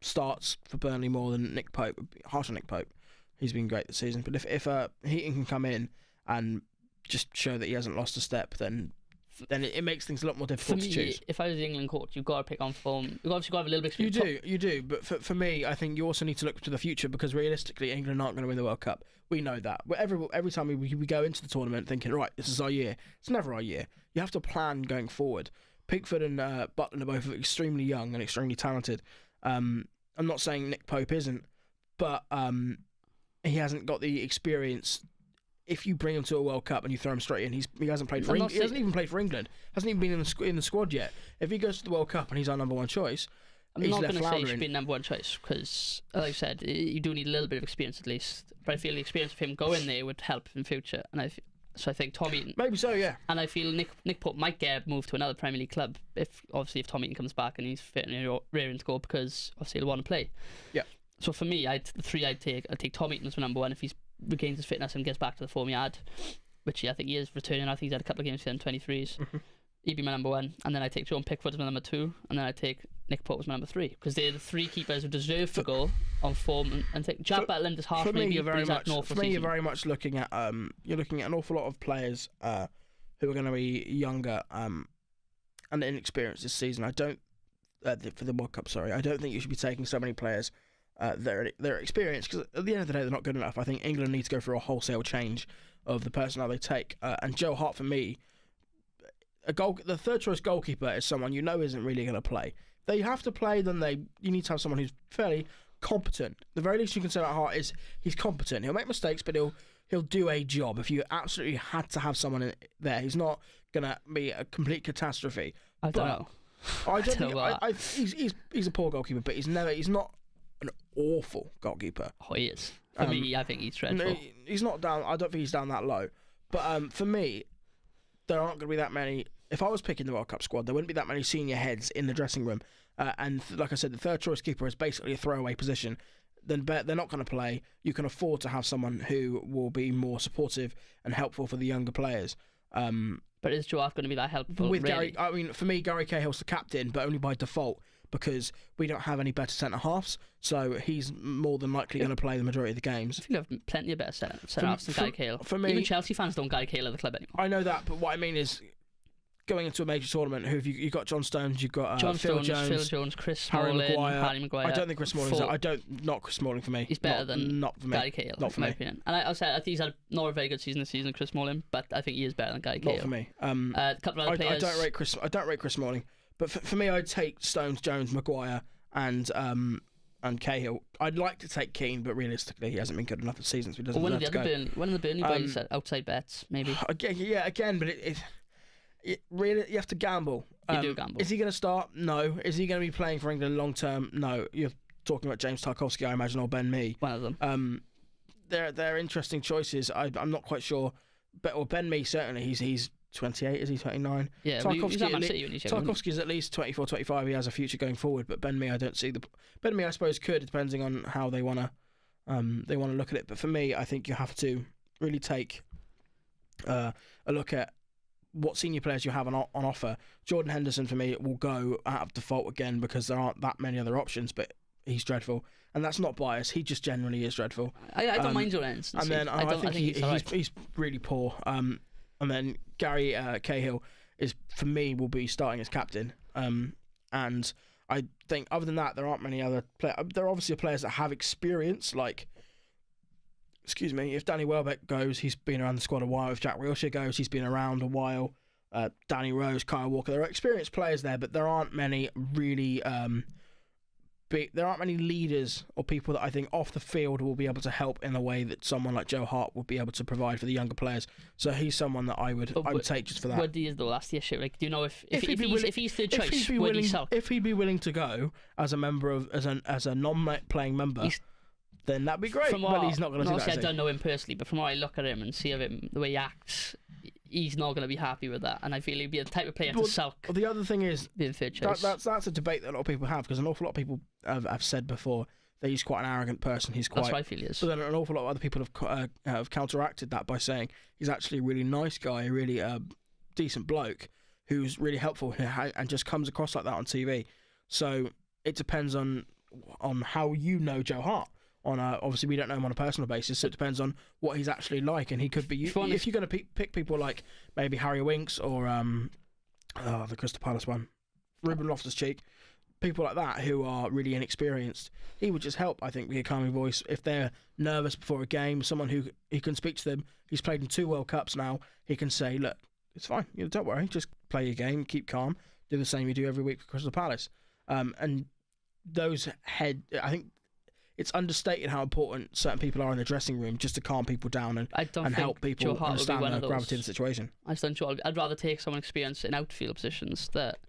starts for Burnley more than Nick Pope. Harsh on Nick Pope, he's been great this season. But if Heaton can come in and just show that he hasn't lost a step, then it makes things a lot more difficult to choose. If I was the England coach, you've got to pick on form. You've obviously got to have a little bit of experience. You do. But for me, I think you also need to look to the future, because realistically, England aren't going to win the World Cup. We know that. But every time we go into the tournament thinking, right, this is our year. It's never our year. You have to plan going forward. Pickford and Butland are both extremely young and extremely talented. I'm not saying Nick Pope isn't, but he hasn't got the experience. If you bring him to a World Cup and you throw him straight in, he hasn't played for England. He hasn't even played for England. Hasn't even been in the squad yet. If he goes to the World Cup and he's our number one choice, I'm not going to say he should be number one choice, because, like I said, you do need a little bit of experience at least. But I feel the experience of him going there would help in future, and so I think Tom Eaton. Maybe so, yeah. And I feel Nick Pope might get moved to another Premier League club if Tom Eaton comes back and he's fit and rearing to go, because obviously he'll want to play. Yeah. So for me, I'd take Tom Eaton as my number one if he regains his fitness and gets back to the form he had, which I think he is returning. I think he's had a couple of games for the 23s. He'd be my number one, and then I take Joe Pickford as my number two, and then I take Nick Pope as my number three, because they're the three keepers who deserve to go on form. And think Jack Butland is harsh. For me, you're very much looking at an awful lot of players who are going to be younger, and inexperience this season. I don't for the World Cup. Sorry, I don't think you should be taking so many players that are experienced, because at the end of the day they're not good enough. I think England need to go through a wholesale change of the personnel they take. And Joe Hart, for me, the third choice goalkeeper is someone you know isn't really going to play. If they have to play, then you need to have someone who's fairly competent. The very least you can say about Hart is he's competent. He'll make mistakes, but he'll do a job. If you absolutely had to have someone in there, he's not going to be a complete catastrophe. I don't know. I don't think he's a poor goalkeeper, but he's not an awful goalkeeper. Oh, he is. For me, I think he's dreadful. No, he's not down. I don't think he's down that low. But for me, there aren't going to be that many. If I was picking the World Cup squad, there wouldn't be that many senior heads in the dressing room. And like I said, the third choice keeper is basically a throwaway position. Then they're not going to play. You can afford to have someone who will be more supportive and helpful for the younger players. But is Joe Hart going to be that helpful? With really? Gary, I mean, for me, Gary Cahill's the captain, but only by default, because we don't have any better centre halves. So he's more than likely going to play the majority of the games. I think they have plenty of better centre halves than Guy Cahill. For me, even Chelsea fans don't Guy Cahill at the club anymore. I know that, but what I mean is, going into a major tournament, who have you've got John Stones, you've got Phil Jones, Chris Harry Smalling, Maguire. Harry Maguire. I don't think Chris Smalling's not Chris Smalling for me. He's better than not for me. Guy Cahill, not for my me. opinion. And I think he's had not a very good season this season, Chris Smalling, but I think he is better than Guy Cahill. Not for me. A couple of other players. I don't rate Chris Smalling, but for me, I'd take Stones, Jones, Maguire, and Cahill. I'd like to take Keane, but realistically, he hasn't been good enough this season, so he doesn't deserve to go. One of the Burnley boys outside bets, maybe. Again, but it really, you have to gamble. You do gamble. Is he going to start? No. Is he going to be playing for England long term? No. You're talking about James Tarkowski, I imagine, or Ben Mee. One of them. They're interesting choices. I'm not quite sure, or Ben Mee certainly. He's 28. Is he 29? Yeah. Tarkowski is at least 24, 25. He has a future going forward, but Ben Mee, I don't see Ben Mee, I suppose, could, depending on how they want to look at it. But for me, I think you have to really take a look at what senior players you have on offer. Jordan Henderson, for me, will go out of default again because there aren't that many other options, but he's dreadful. And that's not bias. He just generally is dreadful. I don't mind Jordan Henderson. And then I think he's really poor. And then Gary Cahill for me, will be starting as captain. And I think other than that, there aren't many other players. There are obviously players that have experience, like, if Danny Welbeck goes, he's been around the squad a while. If Jack Wilshere goes, he's been around a while. Danny Rose, Kyle Walker, there are experienced players there, but there aren't many really there aren't many leaders or people that I think off the field will be able to help in the way that someone like Joe Hart would be able to provide for the younger players. So he's someone that I would take just for that. Would he, though? That's the issue. Like, do you know if he's third choice, would he sulk? If he'd be willing to go as a member of as a non-playing member, then that'd be great. But he's not going to do that. Obviously, I don't know him personally, but from what I look at him and see of him, the way he acts, he's not going to be happy with that. And I feel he'd be the type of player to sulk. The other thing is, being third choice. That's a debate that a lot of people have, because an awful lot of people have said before that he's quite an arrogant person. That's what I feel he is. But then an awful lot of other people have counteracted that by saying he's actually a really nice guy, a really decent bloke who's really helpful and just comes across like that on TV. So it depends on how you know Joe Hart. Obviously we don't know him on a personal basis, so it depends on what he's actually like, and he could be. If you're going to pick people like maybe Harry Winks or the Crystal Palace one, Ruben Loftus-Cheek, people like that who are really inexperienced, he would just help. I think with a calming voice. If they're nervous before a game, someone who can speak to them. He's played in 2 World Cups now. He can say, "Look, it's fine. Don't worry. Just play your game, keep calm, do the same you do every week for Crystal Palace." And those I think. It's understated how important certain people are in the dressing room just to calm people down and help people understand the gravity of the situation. I'd rather take someone experienced in outfield positions that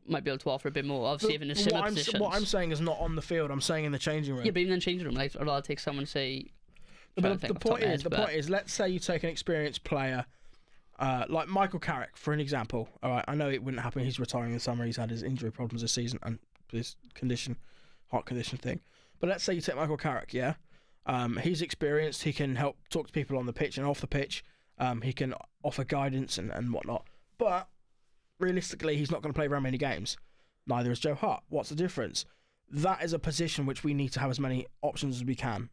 might be able to offer a bit more. Obviously, even in similar positions. What I'm saying is not on the field. I'm saying in the changing room. Yeah, but even in the changing room, I'd rather take someone, say. But the point is, let's say you take an experienced player, like Michael Carrick, for an example. All right, I know it wouldn't happen. He's retiring in the summer. He's had his injury problems this season and his heart condition thing. But let's say you take Michael Carrick, yeah? He's experienced. He can help talk to people on the pitch and off the pitch. He can offer guidance and whatnot. But realistically, he's not going to play very many games. Neither is Joe Hart. What's the difference? That is a position which we need to have as many options as we can.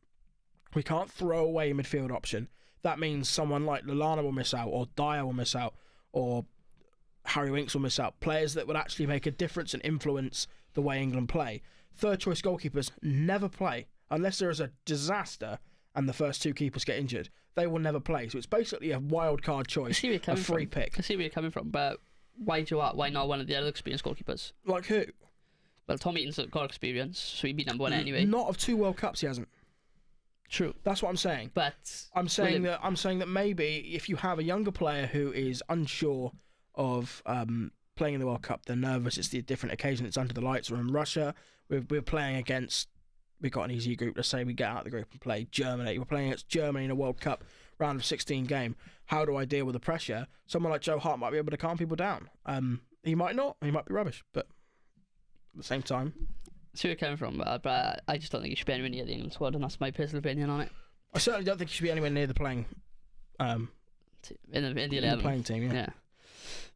We can't throw away a midfield option. That means someone like Lallana will miss out, or Dyer will miss out, or Harry Winks will miss out. Players that would actually make a difference and influence the way England play. Third choice goalkeepers never play unless there is a disaster and the first 2 keepers get injured. They will never play. So it's basically a wild card choice, a free pick. I see where you're coming from, but why not one of the other experienced goalkeepers? Like who? Well, Tom Eaton's got experience, so he'd be number 1 anyway. Not of 2 World Cups, he hasn't. True. That's what I'm saying. But I'm saying that maybe if you have a younger player who is unsure of playing in the World Cup, they're nervous. It's the different occasion. It's under the lights. We're in Russia. We're playing against. We've got an easy group. Let's say we get out of the group and play Germany. We're playing against Germany in a World Cup round of 16 game. How do I deal with the pressure? Someone like Joe Hart might be able to calm people down. He might not. He might be rubbish. But at the same time, see where you're coming from. But I just don't think he should be anywhere near the England squad, and that's my personal opinion on it. I certainly don't think he should be anywhere near the playing. In the 11. The playing team. Yeah.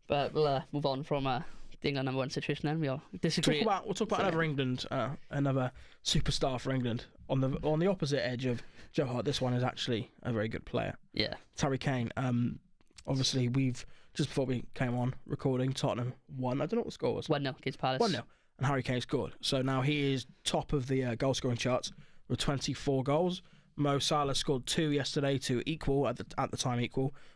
But we'll move on from the England number 1 situation. Then we'll disagree. We'll talk about another England, another superstar for England on the opposite edge of Joe Hart. This one is actually a very good player. Yeah, it's Harry Kane. Obviously, we've just before we came on recording, Tottenham won. I don't know what the score was. 1-0 against Palace. 1-0, and Harry Kane scored. So now he is top of the goal scoring charts with 24 goals. Mo Salah scored 2 yesterday to equal at the time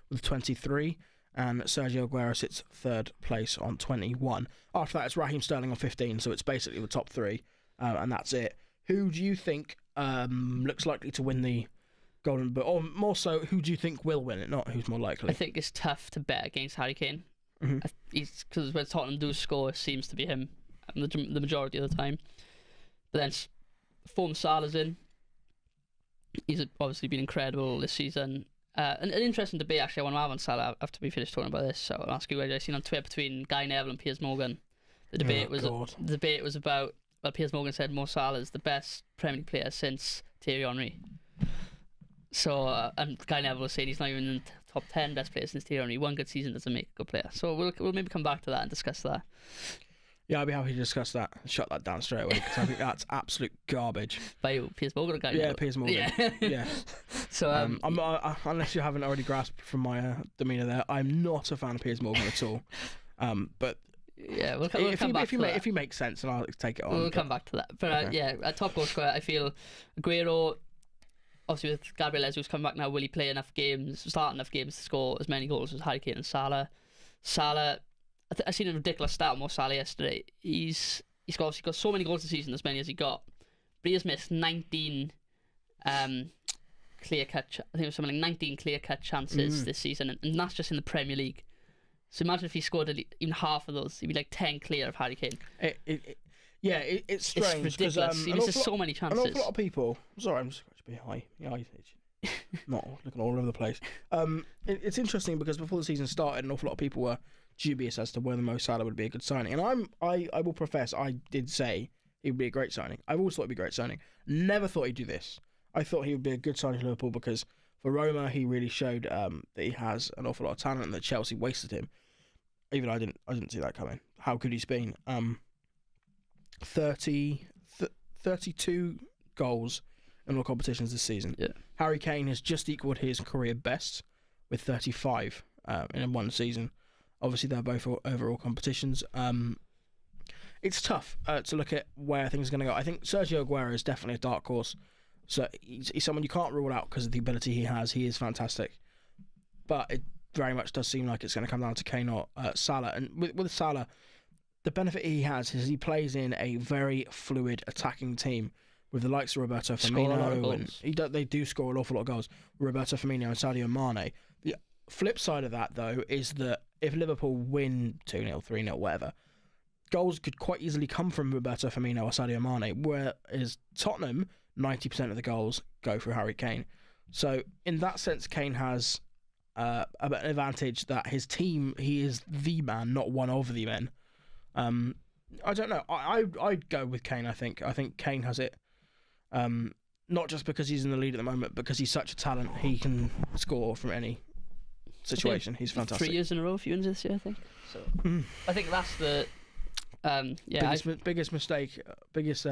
with 23. And Sergio Aguero sits 3rd place on 21. After that, it's Raheem Sterling on 15, so it's basically the top 3, and that's it. Who do you think looks likely to win the Golden Boot? Or more so, who do you think will win it, not who's more likely? I think it's tough to bet against Harry Kane. Because when Tottenham do score, it seems to be him the majority of the time. But then form Salah's in. He's obviously been incredible this season. An interesting debate actually I want to have on Salah after we finish talking about this. So I'll ask you what I've seen on Twitter between Guy Neville and Piers Morgan. The debate was about. Well, Piers Morgan said Mo Salah is the best Premier League player since Thierry Henry. So and Guy Neville was saying he's not even in the top 10 best players since Thierry Henry. 1 good season doesn't make a good player. So we'll maybe come back to that and discuss that. Yeah, I'll be happy to discuss that. Shut that down straight away because I think that's absolute garbage. By who? Piers Morgan or Guy Neville? Yeah, Piers Morgan. Yeah. So unless you haven't already grasped from my demeanour there, I'm not a fan of Piers Morgan at all. But yeah, we'll come back to that. If he makes sense, then I'll take it on. We'll come back to that. But okay. A top goal scorer, I feel Aguero. Obviously, with Gabriel Jesus coming back now, will he play enough games, start enough games to score as many goals as Harry Kane and Salah? I seen a ridiculous stat on Mo Salah yesterday. He's obviously got so many goals this season, as many as he got, but he has missed 19 clear-cut. I think it was something like 19 clear-cut chances this season, and that's just in the Premier League. So imagine if he scored even half of those, he'd be like 10 clear of Harry Kane. It's strange. It's ridiculous. He misses so many chances. An awful lot of people. Sorry, I'm just going to be high. Yeah, not looking all over the place. It's interesting because before the season started, an awful lot of people were dubious as to whether Mo Salah would be a good signing, and I will profess I did say he would be a great signing. I've always thought he'd be a great signing. Never thought he'd do this. I thought he would be a good signing to Liverpool because for Roma he really showed that he has an awful lot of talent and that Chelsea wasted him. Even I didn't see that coming. How good he's been. 32 goals in all competitions this season. Yeah. Harry Kane has just equalled his career best with 35 in one season. Obviously, they're both overall competitions. It's tough to look at where things are going to go. I think Sergio Aguero is definitely a dark horse. So he's someone you can't rule out because of the ability he has. He is fantastic. But it very much does seem like it's going to come down to Kane or Salah. And with Salah, the benefit he has is he plays in a very fluid attacking team with the likes of Roberto Firmino. And they do score an awful lot of goals. Roberto Firmino and Sadio Mane. The flip side of that, though, is that if Liverpool win 2-0, 3-0, whatever, goals could quite easily come from Roberto Firmino or Sadio Mane, whereas Tottenham, 90% of the goals go through Harry Kane. So in that sense, Kane has an advantage that his team, he is the man, not one of the men. I don't know. I'd go with Kane, I think. I think Kane has it. Not just because he's in the lead at the moment, because he's such a talent. He can score from any situation. He's fantastic. 3 years in a row, a few wins this year, I think. So I think that's the biggest mistake, biggest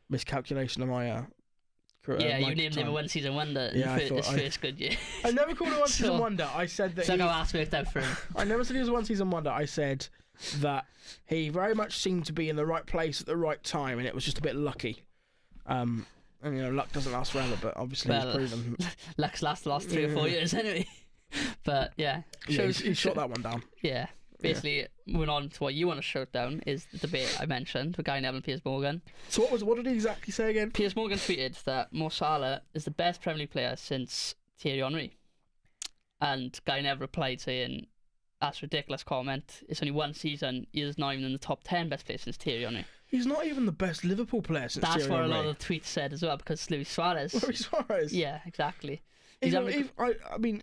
miscalculation of my Yeah, you named him a one-season wonder in his first good year. I never called him a one-season wonder. I said that it's like how that's worked out for him. I never said he was a one-season wonder. I said that he very much seemed to be in the right place at the right time, and it was just a bit lucky. And luck doesn't last forever, but obviously he's proven. Luck's last 3 or 4 years anyway. But yeah, he shot that one down. Yeah. Basically, moving on to what you want to shout down is the debate I mentioned with Guy Neville and Piers Morgan. So what did he exactly say again? Piers Morgan tweeted that Mo Salah is the best Premier League player since Thierry Henry. And Guy Neville replied saying, that's a ridiculous comment. It's only one season. He is not even in the top 10 best players since Thierry Henry. He's not even the best Liverpool player since Thierry Henry. That's what a lot of the tweets said as well, because Luis Suarez. Luis Suarez? Yeah, exactly. I mean...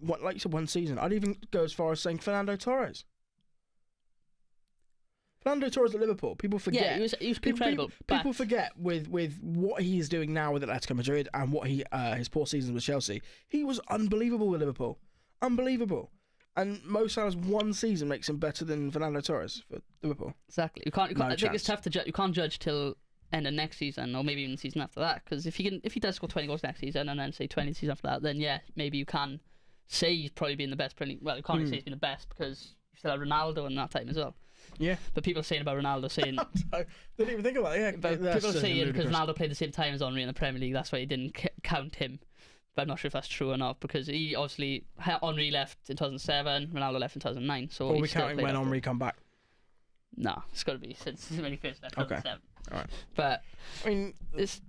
like you said, one season. I'd even go as far as saying Fernando Torres. Fernando Torres at Liverpool. People forget. Yeah, he was incredible. People forget with what he's doing now with Atletico Madrid and what his poor seasons with Chelsea. He was unbelievable with Liverpool. Unbelievable. And Mo Salah's one season makes him better than Fernando Torres for Liverpool. Exactly. You can't I think it's tough to judge. You can't judge till end of next season, or maybe even the season after that. Because if he does score 20 goals next season and then say 20 the season after that, then yeah, maybe you can say he's probably been the best Premier League. Well, you can't really say he's been the best because you still had Ronaldo in that time as well. Yeah. But people are saying about Ronaldo saying... I didn't even think about it. Yeah, but people are saying because Ronaldo played the same time as Henry in the Premier League, that's why he didn't count him. But I'm not sure if that's true or not, because he obviously... Henry left in 2007, Ronaldo left in 2009. So are we counting when Henry come back? No, it's got to be since when he first left, 2007. Okay. All right. But... I mean,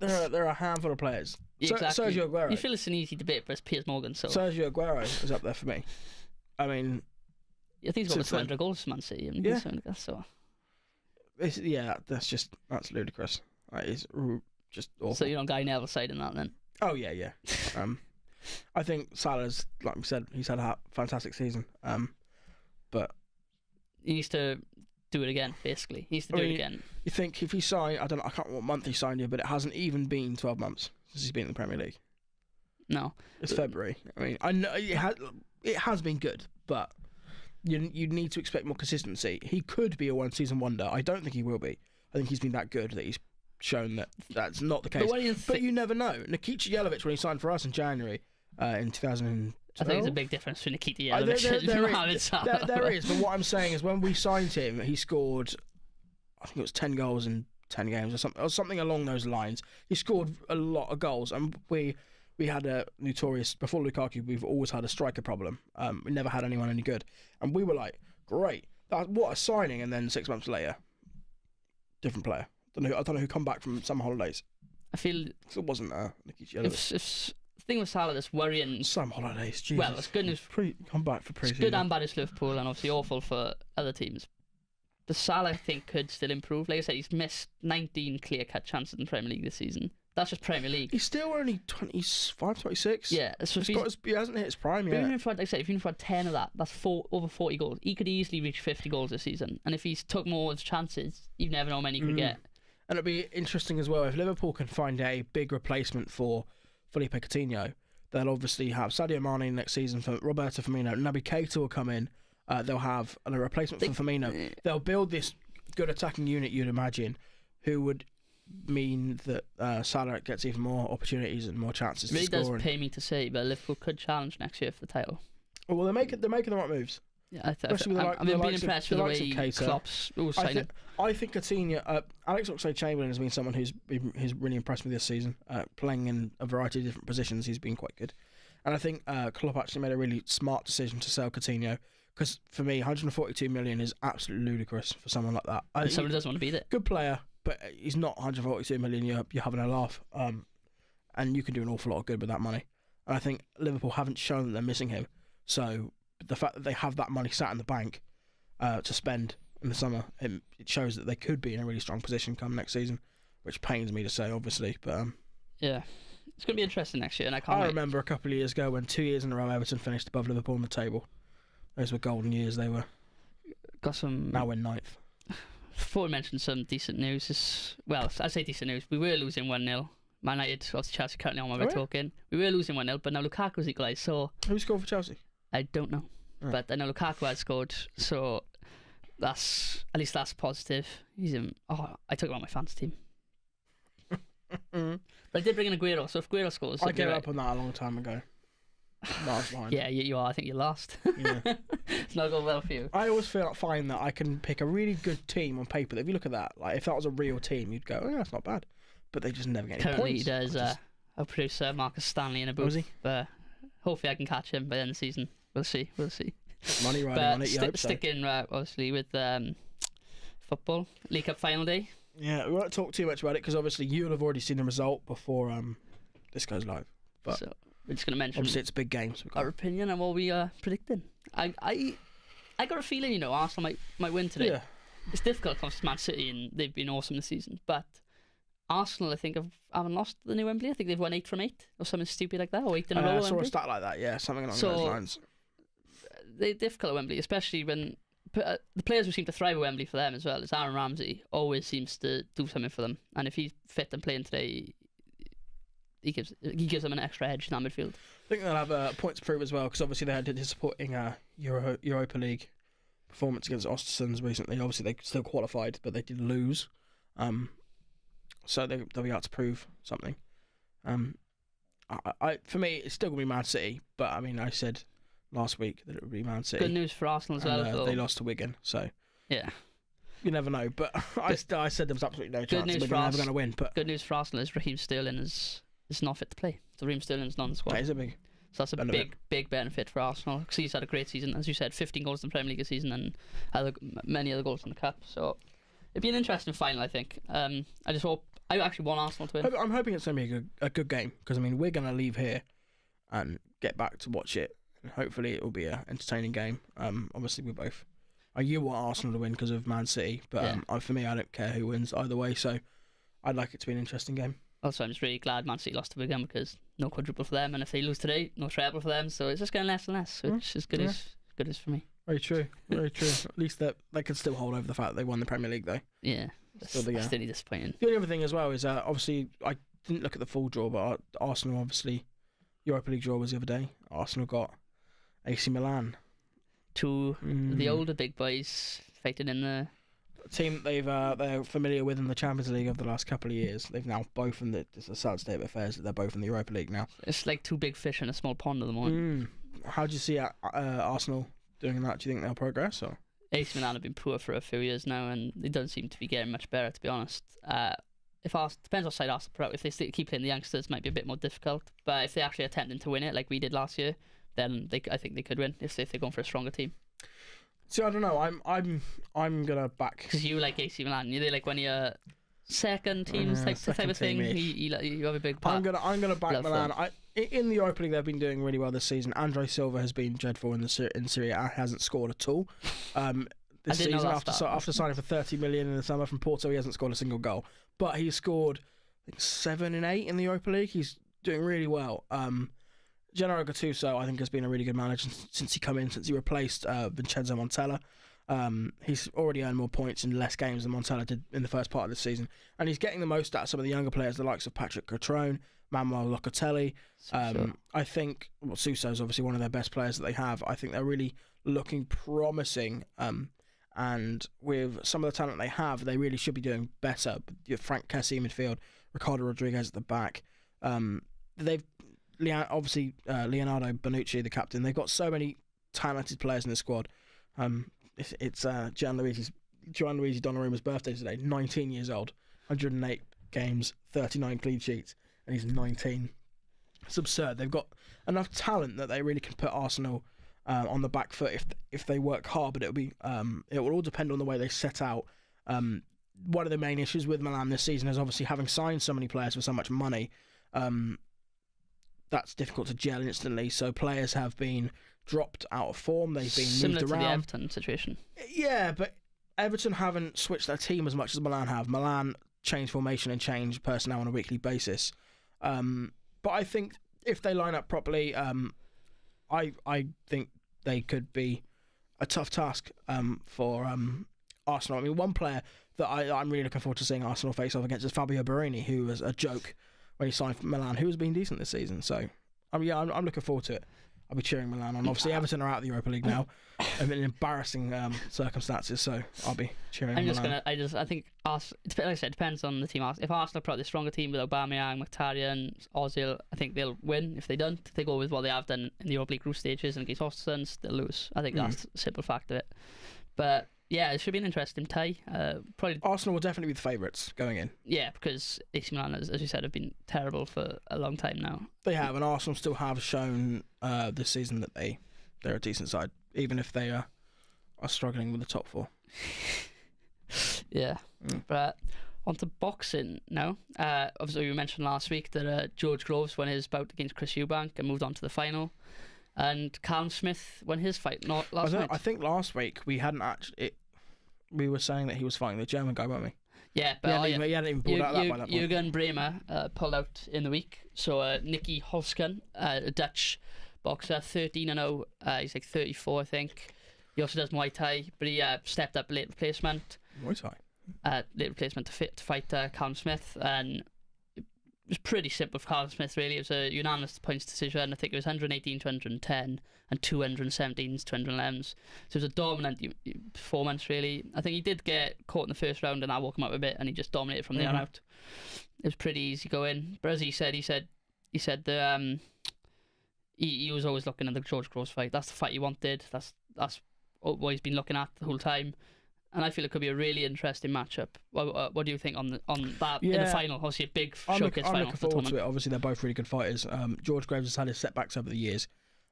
there are a handful of players. Exactly. Sergio Aguero. You feel it's an easy debate, but it's Piers Morgan, so... Sergio Aguero is up there for me. I mean... I think he's got 200 goals for Man City. Yeah. So... That's ludicrous. It's just awful. So you're on Guy Neville's side in that then? Oh, yeah. I think Salah's, like we said, he's had a fantastic season. But... He needs to do it again, basically. He needs to do it again. You think if he signed, I can't remember what month he signed here, but it hasn't even been 12 months since he's been in the Premier League. No. It's February. I mean, I know it has been good, but you need to expect more consistency. He could be a one-season wonder. I don't think he will be. I think he's been that good that he's shown that that's not the case. But you never know. Nikita Jelavic, when he signed for us in January in 2012... I think there's a big difference between Nikita Jelavic and Mohamed Salah. There is, but what I'm saying is when we signed him, he scored, I think it was 10 goals in 10 games or something along those lines. He scored a lot of goals, and we had a notorious, before Lukaku, we've always had a striker problem. We never had anyone any good. And we were like, great, what a signing, and then 6 months later, different player. I don't know who come back from summer holidays. I feel... It wasn't Nikita Jelavic. The thing with Salah that's worrying... Some holidays, Jesus. Well, it's good news. Come back for pre-season. It's good and bad news for Liverpool, and obviously awful for other teams. The Salah, I think, could still improve. Like I said, he's missed 19 clear-cut chances in the Premier League this season. That's just Premier League. He's still only 25, 26. Yeah. So he hasn't hit his prime yet. Even if like I said, if you had 10 of that, that's over 40 goals. He could easily reach 50 goals this season. And if he's took more of his chances, you never know how many he could get. And it'd be interesting as well if Liverpool can find a big replacement for Felipe Coutinho. They'll obviously have Sadio Mane next season for Roberto Firmino. Naby Keita will come in. They'll have a replacement for Firmino. They'll build this good attacking unit, you'd imagine, who would mean that Salah gets even more opportunities and more chances to score. It really does pay me to say, but Liverpool could challenge next year for the title. Well, they're making the right moves. Yeah, I've been impressed with the way Klopp's signing. I think Coutinho, Alex Oxlade-Chamberlain has been someone who's really impressed me this season, playing in a variety of different positions. He's been quite good, and I think Klopp actually made a really smart decision to sell Coutinho, because for me, 142 million is absolutely ludicrous for someone like that. Someone who doesn't want to beat it. Good player, but he's not 142 million. You're having a laugh, and you can do an awful lot of good with that money. And I think Liverpool haven't shown that they're missing him, so the fact that they have that money sat in the bank to spend in the summer, it shows that they could be in a really strong position come next season, which pains me to say, obviously. But yeah, it's going to be interesting next year, and I can't wait. Remember a couple of years ago when 2 years in a row Everton finished above Liverpool on the table. Those were golden years. They were. Now we're ninth. Before we mention some decent news, I say decent news. We were losing 1-0. Man United, obviously Chelsea currently on while we're talking. We were losing 1-0, but now Lukaku's equalised. So who scored for Chelsea? I don't know, but I know Lukaku has scored, so that's positive. I took him on my fantasy team. But I did bring in Aguero, so if Aguero scores... I gave up on that a long time ago. Miles behind. Yeah, you are. I think you lost. Yeah. It's not going well for you. I always find that I can pick a really good team on paper. If you look at that, like if that was a real team, you'd go, "Oh, that's not bad," but they just never get any Currently, points. there's a producer, Marcus Stanley, in a booth. Was he? But hopefully, I can catch him by the end of the season. We'll see. Money riding But on it. You hope so. sticking obviously with football, League Cup final day. Yeah, we won't talk too much about it because obviously you'll have already seen the result before this goes live. But So we're just going to mention obviously it's big games. our opinion and what we are predicting. I got a feeling, Arsenal might win today. Yeah. It's difficult because Man City and they've been awesome this season, but Arsenal, I think, haven't lost the new Wembley. I think they've won 8 from 8 or something stupid like that, or 8 in a row. I at saw a Wembley. stat like that. Yeah, something along So- those lines. They're difficult at Wembley, especially when the players who seem to thrive at Wembley for them as well is Aaron Ramsey. Always seems to do something for them, and if he's fit and playing today, he gives them an extra edge in that midfield. I think they'll have a point to prove as well because obviously they had a disappointing Europa League performance against Ostersunds recently. Obviously they still qualified, but they did lose. So they'll be able to prove something. For me, it's still gonna be Man City, but I mean, I said last week that it would be Man City. Good news for Arsenal as well. And, they lost to Wigan, so Yeah. you never know. But I said there was absolutely no chance news Wigan for were never us. going to win. But Good news for Arsenal is Raheem Sterling is not fit to play. So Raheem Sterling's not in the squad. that is a big. So that's a benefit. big benefit for Arsenal because he's had a great season, as you said, 15 goals in the Premier League this season and many other goals in the Cup. So it'd be an interesting final, I think. I actually want Arsenal to win. I'm hoping it's going to be a good game because I mean we're going to leave here and get back to watch it. And hopefully it will be an entertaining game. Obviously we both. You want Arsenal to win because of Man City, but for me I don't care who wins either way. So I'd like it to be an interesting game. Also, I'm just really glad Man City lost to Wigan because no quadruple for them, and if they lose today, no treble for them. So it's just getting less and less, which is good as for me. Very true. Very true. At least they can still hold over the fact that they won the Premier League though. Yeah, that's really disappointing. The only other thing as well is obviously I didn't look at the full draw, but Arsenal obviously Europa League draw was the other day. Arsenal got AC Milan. The older big boys fighting in the team they're familiar with in the Champions League over the last couple of years. They've now both it's a sad state of affairs that they're both in the Europa League now. It's like 2 big fish in a small pond at the moment. How do you see Arsenal doing that? Do you think they'll progress or? AC Milan have been poor for a few years now, and they don't seem to be getting much better, to be honest. Depends what side Arsenal put out. If they keep playing the youngsters, it might be a bit more difficult. But if they actually attempting to win it like we did last year, then I think they could win if they're going for a stronger team. See, I don't know. I'm gonna back because you like AC Milan. You're like one of your second teams type of thing. You have a big part. I'm gonna back Milan. In the Europa League, they've been doing really well this season. Andre Silva has been dreadful in Serie A. Hasn't scored at all. This season after signing for 30 million in the summer from Porto, he hasn't scored a single goal. But he's scored, I think, 7 and 8 in the Europa League. He's doing really well. Gennaro Gattuso, I think, has been a really good manager since he replaced Vincenzo Montella. He's already earned more points in less games than Montella did in the first part of the season. And he's getting the most out of some of the younger players, the likes of Patrick Cotrone, Manuel Locatelli. I think Suso's obviously one of their best players that they have. I think they're really looking promising. And with some of the talent they have, they really should be doing better. You have Frank Kessie in midfield, Ricardo Rodriguez at the back. Leonardo Bonucci, the captain. They've got so many talented players in the squad. It's Gianluigi Donnarumma's birthday today. 19 years old, 108 games, 39 clean sheets, and he's 19. It's absurd. They've got enough talent that they really can put Arsenal on the back foot if they work hard. But it will all depend on the way they set out. One of the main issues with Milan this season is obviously having signed so many players for so much money. That's difficult to gel instantly. So players have been dropped out of form. They've been similar moved to around. the Everton situation. Yeah, but Everton haven't switched their team as much as Milan have. Milan change formation and change personnel on a weekly basis. But I think if they line up properly, I think they could be a tough task for Arsenal. I mean, one player that I'm really looking forward to seeing Arsenal face off against is Fabio Borini, who was a joke when he signed for Milan, who has been decent this season. So, I'm looking forward to it. I'll be cheering Milan on. Obviously, Everton are out of the Europa League now, in embarrassing circumstances. So I'll be cheering. Milan. I think like I said, depends on the team. If Arsenal put out the stronger team with Aubameyang, Mkhitaryan, Ozil, I think they'll win. If they don't, if they go with what they have done in the Europa League group stages and against Ostersund, they'll lose. I think that's a simple fact of it. But yeah, it should be an interesting tie. Probably Arsenal will definitely be the favourites going in. Yeah, because AC Milan, as you said, have been terrible for a long time now. They have, and Arsenal still have shown this season that they're a decent side, even if they are struggling with the top four. Yeah, but on to boxing now. Obviously, we mentioned last week that George Groves won his bout against Chris Eubank and moved on to the final. And Callum Smith won his fight last night. I think last week we hadn't actually. We were saying that he was fighting the German guy, weren't we? Yeah, but he hadn't even pulled out that by that point. Jürgen Bremer pulled out in the week. So Nicky Holsken, a Dutch boxer, 13-0. He's like 34, I think. He also does Muay Thai, but he stepped up late replacement. Muay Thai? Late replacement to fight Callum Smith, and it was pretty simple for Callum Smith, really. It was a unanimous points decision. I think it was 118 to 110 and 217 to 211s. So it was a dominant performance, really. I think he did get caught in the first round, and that woke him up a bit, and he just dominated from there on out. It was pretty easy going. But as he said that he was always looking at the George Groves fight. That's the fight he wanted. That's what he's been looking at the whole time. And I feel it could be a really interesting matchup. What do you think on that in the final? Obviously, a big showcase final. I'm looking forward to it. Obviously, they're both really good fighters. George Groves has had his setbacks over the years,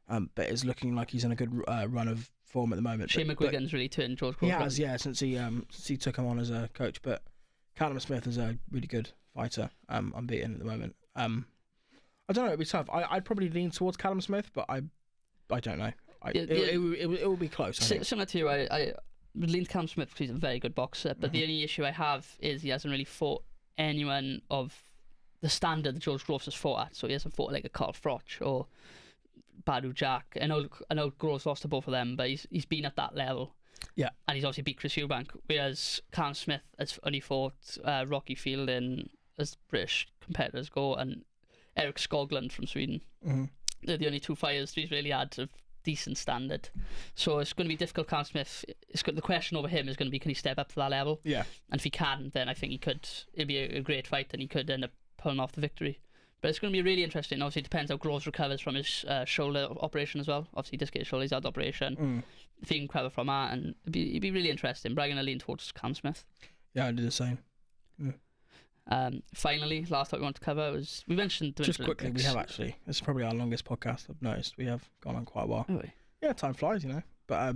but is looking like he's in a good run of form at the moment. Shane McGuigan's really turned George Groves. He has, yeah, since he took him on as a coach. But Callum Smith is a really good fighter. Unbeaten at the moment. I don't know. It'd be tough. I'd probably lean towards Callum Smith, but I don't know. It will be close. Similar to you, I would lean to Callum Smith because he's a very good boxer, but the only issue I have is he hasn't really fought anyone of the standard that George Groves has fought at. So he hasn't fought like a Carl Froch or Pardew Jack. I know Groves lost to both of them, but he's been at that level. Yeah, and he's obviously beat Chris Eubank, whereas Callum Smith has only fought Rocky Fielding, as British competitors go, and Eric Skoglund from Sweden. They're the only two fighters he's really had of decent standard. So it's going to be difficult. Callum Smith, the question over him is going to be, can he step up to that level? Yeah. And if he can, then I think he could. It'd be a great fight, and he could end up pulling off the victory. But it's going to be really interesting. Obviously, it depends how Groves recovers from his shoulder operation as well. Obviously, he just get his shoulder, he's had the operation. If he can recover from that, and it'd be really interesting. But I'm going to lean towards Callum Smith. Yeah, I do the same. Finally, last topic we want to cover was, we mentioned the just quickly Olympics. We have actually, this is probably our longest podcast. I've noticed we have gone on quite a while. Yeah, time flies, but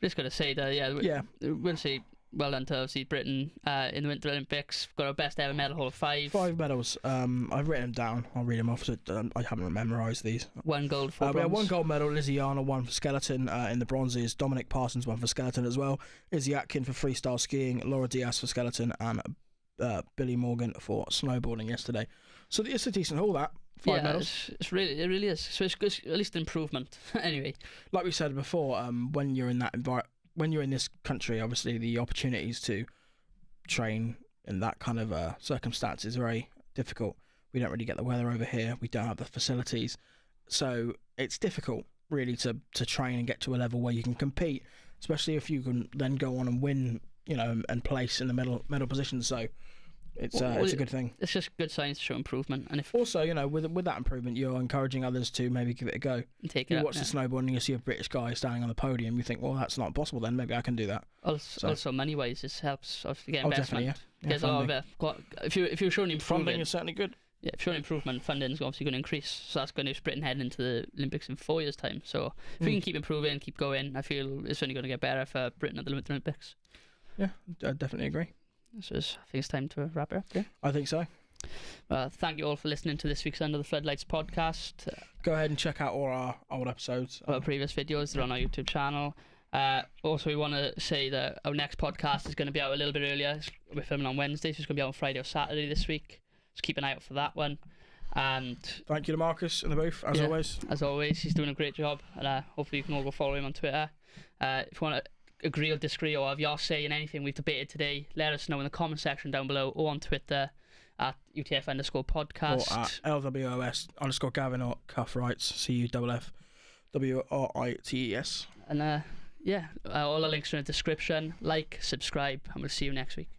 just got to say that we'll say well done to obviously Britain in the Winter Olympics. Got our best ever medal haul of 5 medals. I've written them down. I'll read them off. So I haven't memorised these. 1 gold, 4 bronze. We had 1 gold medal. Lizzie Yarner won for skeleton. In the bronzes, Dominic Parsons won for skeleton as well. Izzy Atkin for freestyle skiing. Laura Diaz for skeleton, and Billy Morgan for snowboarding yesterday. So it's a decent haul, that 5 medals. It really is. So it's good, at least an improvement. Anyway, like we said before, when you're in that when you're in this country, obviously the opportunities to train in that kind of circumstance is very difficult. We don't really get the weather over here. We don't have the facilities, so it's difficult really to train and get to a level where you can compete, especially if you can then go on and win, and place in the medal position. So it's a good thing. It's just good signs to show improvement, and if also with that improvement, you're encouraging others to maybe give it a go. And take you watch the snowboarding, and you see a British guy standing on the podium. You think, well, that's not possible. Then maybe I can do that. Also money wise, this helps obviously get investment. Definitely, if you're showing improvement, funding is certainly good. Yeah, if you're showing improvement, funding is obviously going to increase. So that's going to Britain heading into the Olympics in 4 years' time. So if we can keep improving, keep going, I feel it's only going to get better for Britain at the Winter Olympics. Yeah, I definitely agree. So I think it's time to wrap it up. Yeah, I think so. Thank you all for listening to this week's Under the Floodlights podcast. Go ahead and check out all our old episodes. Our previous videos, they're on our YouTube channel. Also, we want to say that our next podcast is going to be out a little bit earlier. We're filming on Wednesday, so it's going to be out on Friday or Saturday this week. So keep an eye out for that one. And thank you to Marcus in the booth, as always. As always, he's doing a great job, and hopefully you can all go follow him on Twitter. If you want to agree or disagree, or have your say in anything we've debated today, let us know in the comment section down below, or on Twitter at UTF_podcast, or at LWOS_Gavin or Cuff Rights CUFF. WRITES. And all the links are in the description. Like, subscribe, and we'll see you next week.